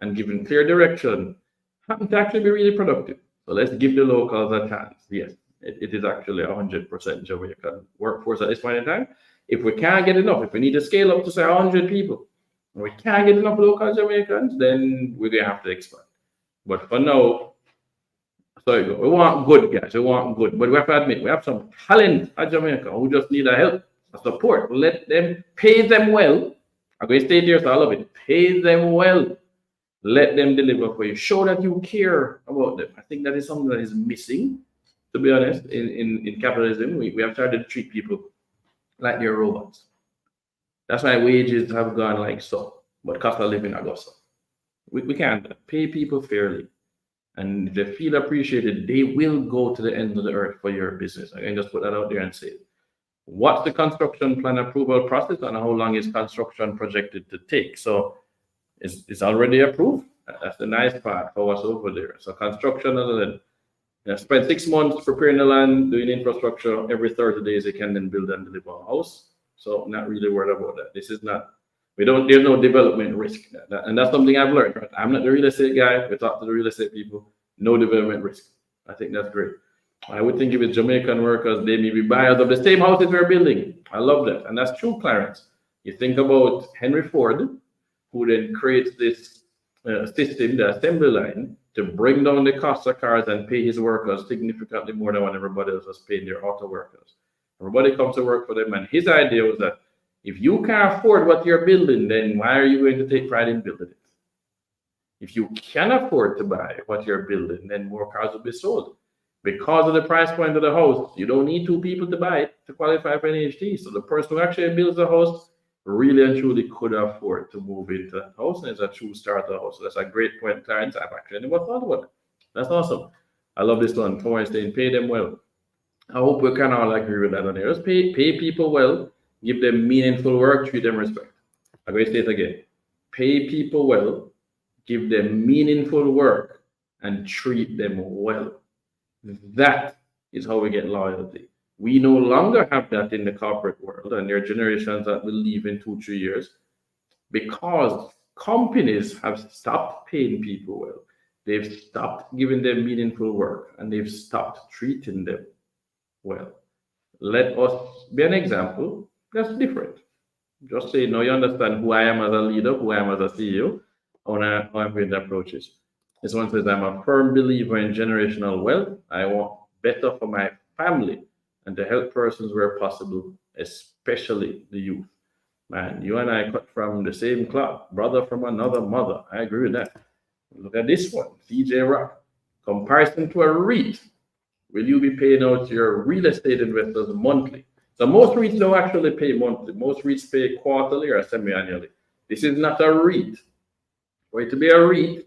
and given clear direction, happen to actually be really productive. So let's give the locals a chance. Yes, it is actually 100% Jamaican workforce at this point in time. If we can't get enough, if we need to scale up to say 100 people, and we can't get enough local Jamaicans, then we're going to have to expand. But for now, so we want good guys, we want good. But we have to admit, we have some talent at Jamaica who just need a help, a support. Let them, pay them well. I'm going to stay here, so I love it. Pay them well. Let them deliver for you. Show that you care about them. I think that is something that is missing, to be honest, in capitalism. We have started to treat people like they're robots. That's why wages have gone like so, but cost of living are go so. We can't pay people fairly. And if they feel appreciated, they will go to the end of the earth for your business. I can just put that out there and say it. What's the construction plan approval process, and how long is construction projected to take? So it's already approved. That's the nice part for what's over there. So construction, other than spend 6 months preparing the land, doing infrastructure. Every 30 days, they can then build and deliver a house. So not really worried about that. This is not, there's no development risk. And that's something I've learned, right? I'm not the real estate guy. We talk to the real estate people. No development risk. I think that's great. I would think if it's Jamaican workers, they may be buyers of the same houses we're building. I love that. And that's true, Clarence. You think about Henry Ford, who then creates this system, the assembly line, to bring down the cost of cars and pay his workers significantly more than what everybody else was paying their auto workers. Everybody comes to work for them. And his idea was that if you can't afford what you're building, then why are you going to take pride in building it? If you can afford to buy what you're building, then more cars will be sold. Because of the price point of the house, you don't need two people to buy it to qualify for an HT. So the person who actually builds the house really and truly could afford to move into that house, and it's a true starter house. So that's a great point, Clarence. I've actually never thought about it. That's awesome. I love this one. Come on, saying pay them well. I hope we can all agree with that on here. Just pay people well, give them meaningful work, treat them respect. I'm going to say it again. Pay people well, give them meaningful work, and treat them well. That is how we get loyalty. We no longer have that in the corporate world, and there are generations that will leave in 2-3 years because companies have stopped paying people well. They've stopped giving them meaningful work, and they've stopped treating them well. Let us be an example that's different. Just say, no, you understand who I am as a leader, who I am as a CEO, how I'm going to approach this. This one says, I'm a firm believer in generational wealth. I want better for my family and to help persons where possible, especially the youth. Man, you and I cut from the same cloth, brother from another mother. I agree with that. Look at this one, CJ Rock. Comparison to a REIT. Will you be paying out your real estate investors monthly? So most REITs don't actually pay monthly. Most REITs pay quarterly or semi-annually. This is not a REIT. For it to be a REIT,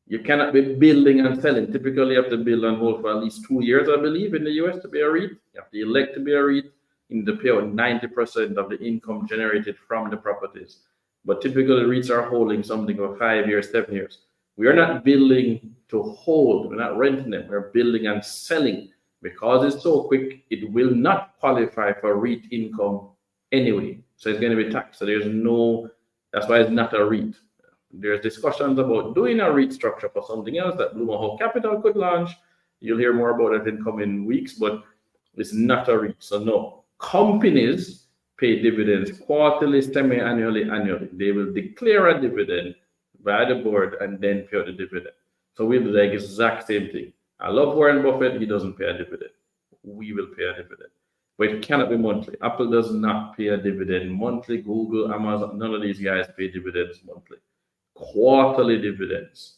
you cannot be building and selling. Typically, you have to build and hold for at least 2 years, I believe, in the US to be a REIT. You have to elect to be a REIT. You need to pay out 90% of the income generated from the properties. But typically, REITs are holding something for 5 years, 7 years. We are not building to hold. We're not renting them. We're building and selling. Because it's so quick, it will not qualify for REIT income anyway. So it's going to be taxed. So that's why it's not a REIT. There's discussions about doing a REIT structure for something else that Mahoe Capital could launch. You'll hear more about it in coming weeks, but it's not a REIT. So no, companies pay dividends quarterly, semi-annually, annually. They will declare a dividend by the board and then pay out the dividend. So we'll do the exact same thing. I love Warren Buffett. He doesn't pay a dividend. We will pay a dividend. But it cannot be monthly. Apple does not pay a dividend monthly. Google, Amazon, none of these guys pay dividends monthly. Quarterly dividends.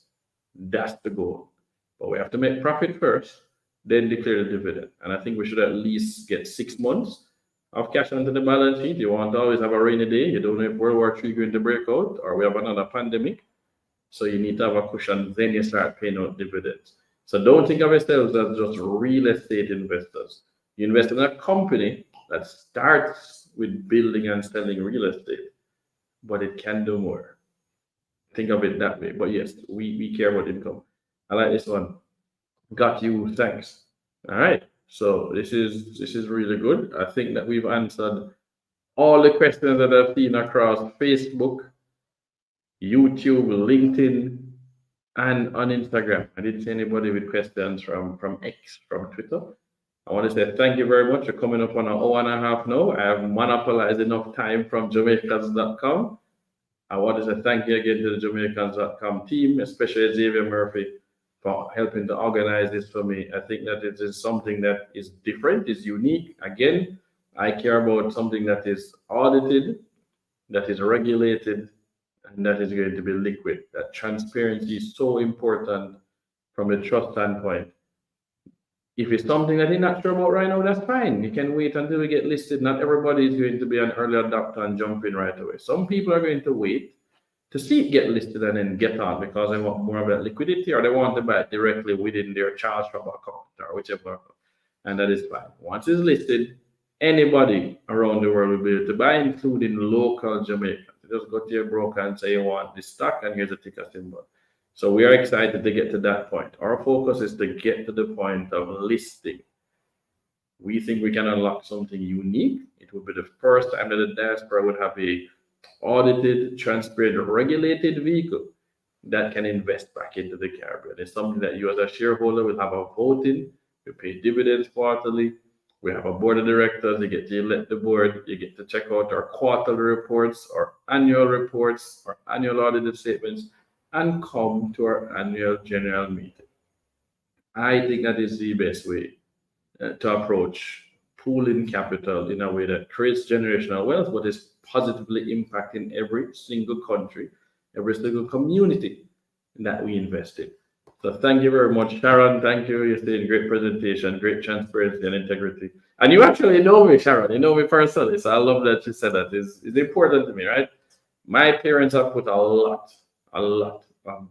That's the goal. But we have to make profit first, then declare the dividend. And I think we should at least get 6 months of cash onto the balance sheet. You want to always have a rainy day. You don't know if World War III is going to break out or we have another pandemic. So you need to have a cushion, then you start paying out dividends. So don't think of yourselves as just real estate investors. You invest in a company that starts with building and selling real estate, but it can do more. Think of it that way. But yes, we care about income. I like this one. Got you. Thanks. All right. So this is really good. I think that we've answered all the questions that I've seen across Facebook, YouTube, LinkedIn, and on Instagram. I didn't see anybody with questions from X, from Twitter. I want to say thank you very much for coming up on an hour and a half now. I have monopolized enough time from Jamaicans.com. I want to say thank you again to the Jamaicans.com team, especially Xavier Murphy, for helping to organize this for me. I think that it is something that is different, is unique. Again, I care about something that is audited, that is regulated, and that is going to be liquid. That transparency is so important from a trust standpoint. If it's something that you're not sure about right now, that's fine. You can wait until we get listed. Not everybody is going to be an early adopter and jump in right away. Some people are going to wait to see it get listed and then get on because they want more of that liquidity or they want to buy it directly within their Charles Schwab account or whichever. And that is fine. Once it's listed, anybody around the world will be able to buy, including local Jamaicans. Just go to your broker and say you want this stock and here's a ticker symbol. So we are excited to get to that point. Our focus is to get to the point of listing. We think we can unlock something unique. It will be the first time that the diaspora would have a audited, transparent, regulated vehicle that can invest back into the Caribbean. It's something that you as a shareholder will have a vote in. We pay dividends quarterly. We have a board of directors. You get to elect the board. You get to check out our quarterly reports, our annual reports, our annual audited statements, and come to our annual general meeting. I think that is the best way to approach pooling capital in a way that creates generational wealth, but is positively impacting every single country, every single community that we invest in. So thank you very much, Sharon. Thank you. You're doing great presentation, great transparency and integrity. And you actually know me, Sharon. You know me personally. So I love that you said that. It's important to me, right? My parents have put a lot of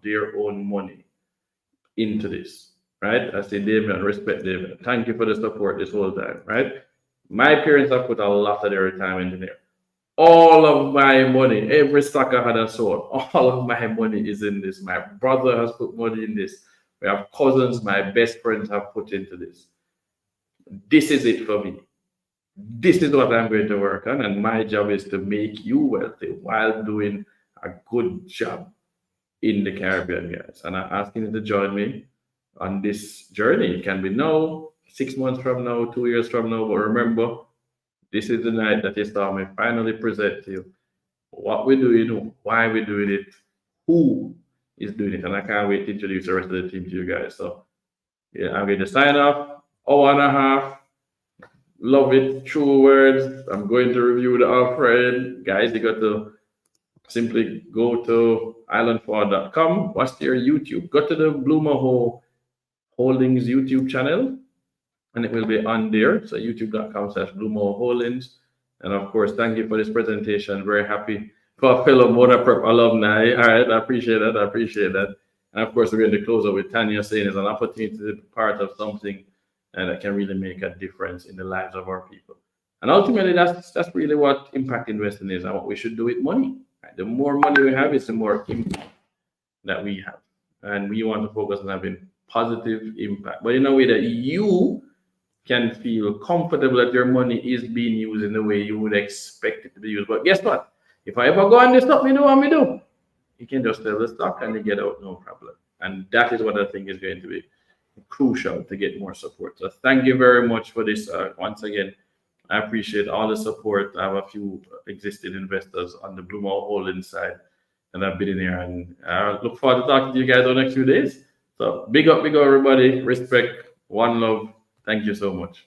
their own money into this, right? I say, David, and respect David. Thank you for the support this whole time, right? My parents have put a lot of their retirement in there. All of my money, every stock I had sold, all of my money is in this. My brother has put money in this. We have cousins, my best friends have put into this. This is it for me. This is what I'm going to work on, and my job is to make you wealthy while doing a good job in the Caribbean, guys. And I'm asking you to join me on this journey. It can be now, 6 months from now, 2 years from now, but remember, this is the night that you saw me finally present to you what we're doing, why we're doing it, who is doing it, and I can't wait to introduce the rest of the team to you guys. So, yeah, I'm going to sign off. Hour and a half. Love it. True words. I'm going to review the offering. Guys, you got to simply go to islandforward.com, watch their YouTube, go to the Blue Mahoe Holdings YouTube channel, and it will be on there. So youtube.com/Blue Mahoe Holdings. And of course, thank you for this presentation. Very happy for a fellow Motor Prep alumni. All right, I appreciate that. And of course, we're going to close up with Tanya saying it's an opportunity to be part of something that can really make a difference in the lives of our people. And ultimately, that's really what impact investing is and what we should do with money. Right? The more money we have, it's the more impact that we have. And we want to focus on having positive impact, but in a way that you can feel comfortable that your money is being used in the way you would expect it to be used. But guess what? If I ever go on this stock, me do what me do. You can just sell the stock and you get out, no problem. And that is what I think is going to be crucial to get more support. So thank you very much for this. Once again, I appreciate all the support. I have a few existing investors on the Blue Mahoe Holdings side, and I've been in here, and I look forward to talking to you guys over the next few days. So big up, everybody. Respect, one love. Thank you so much.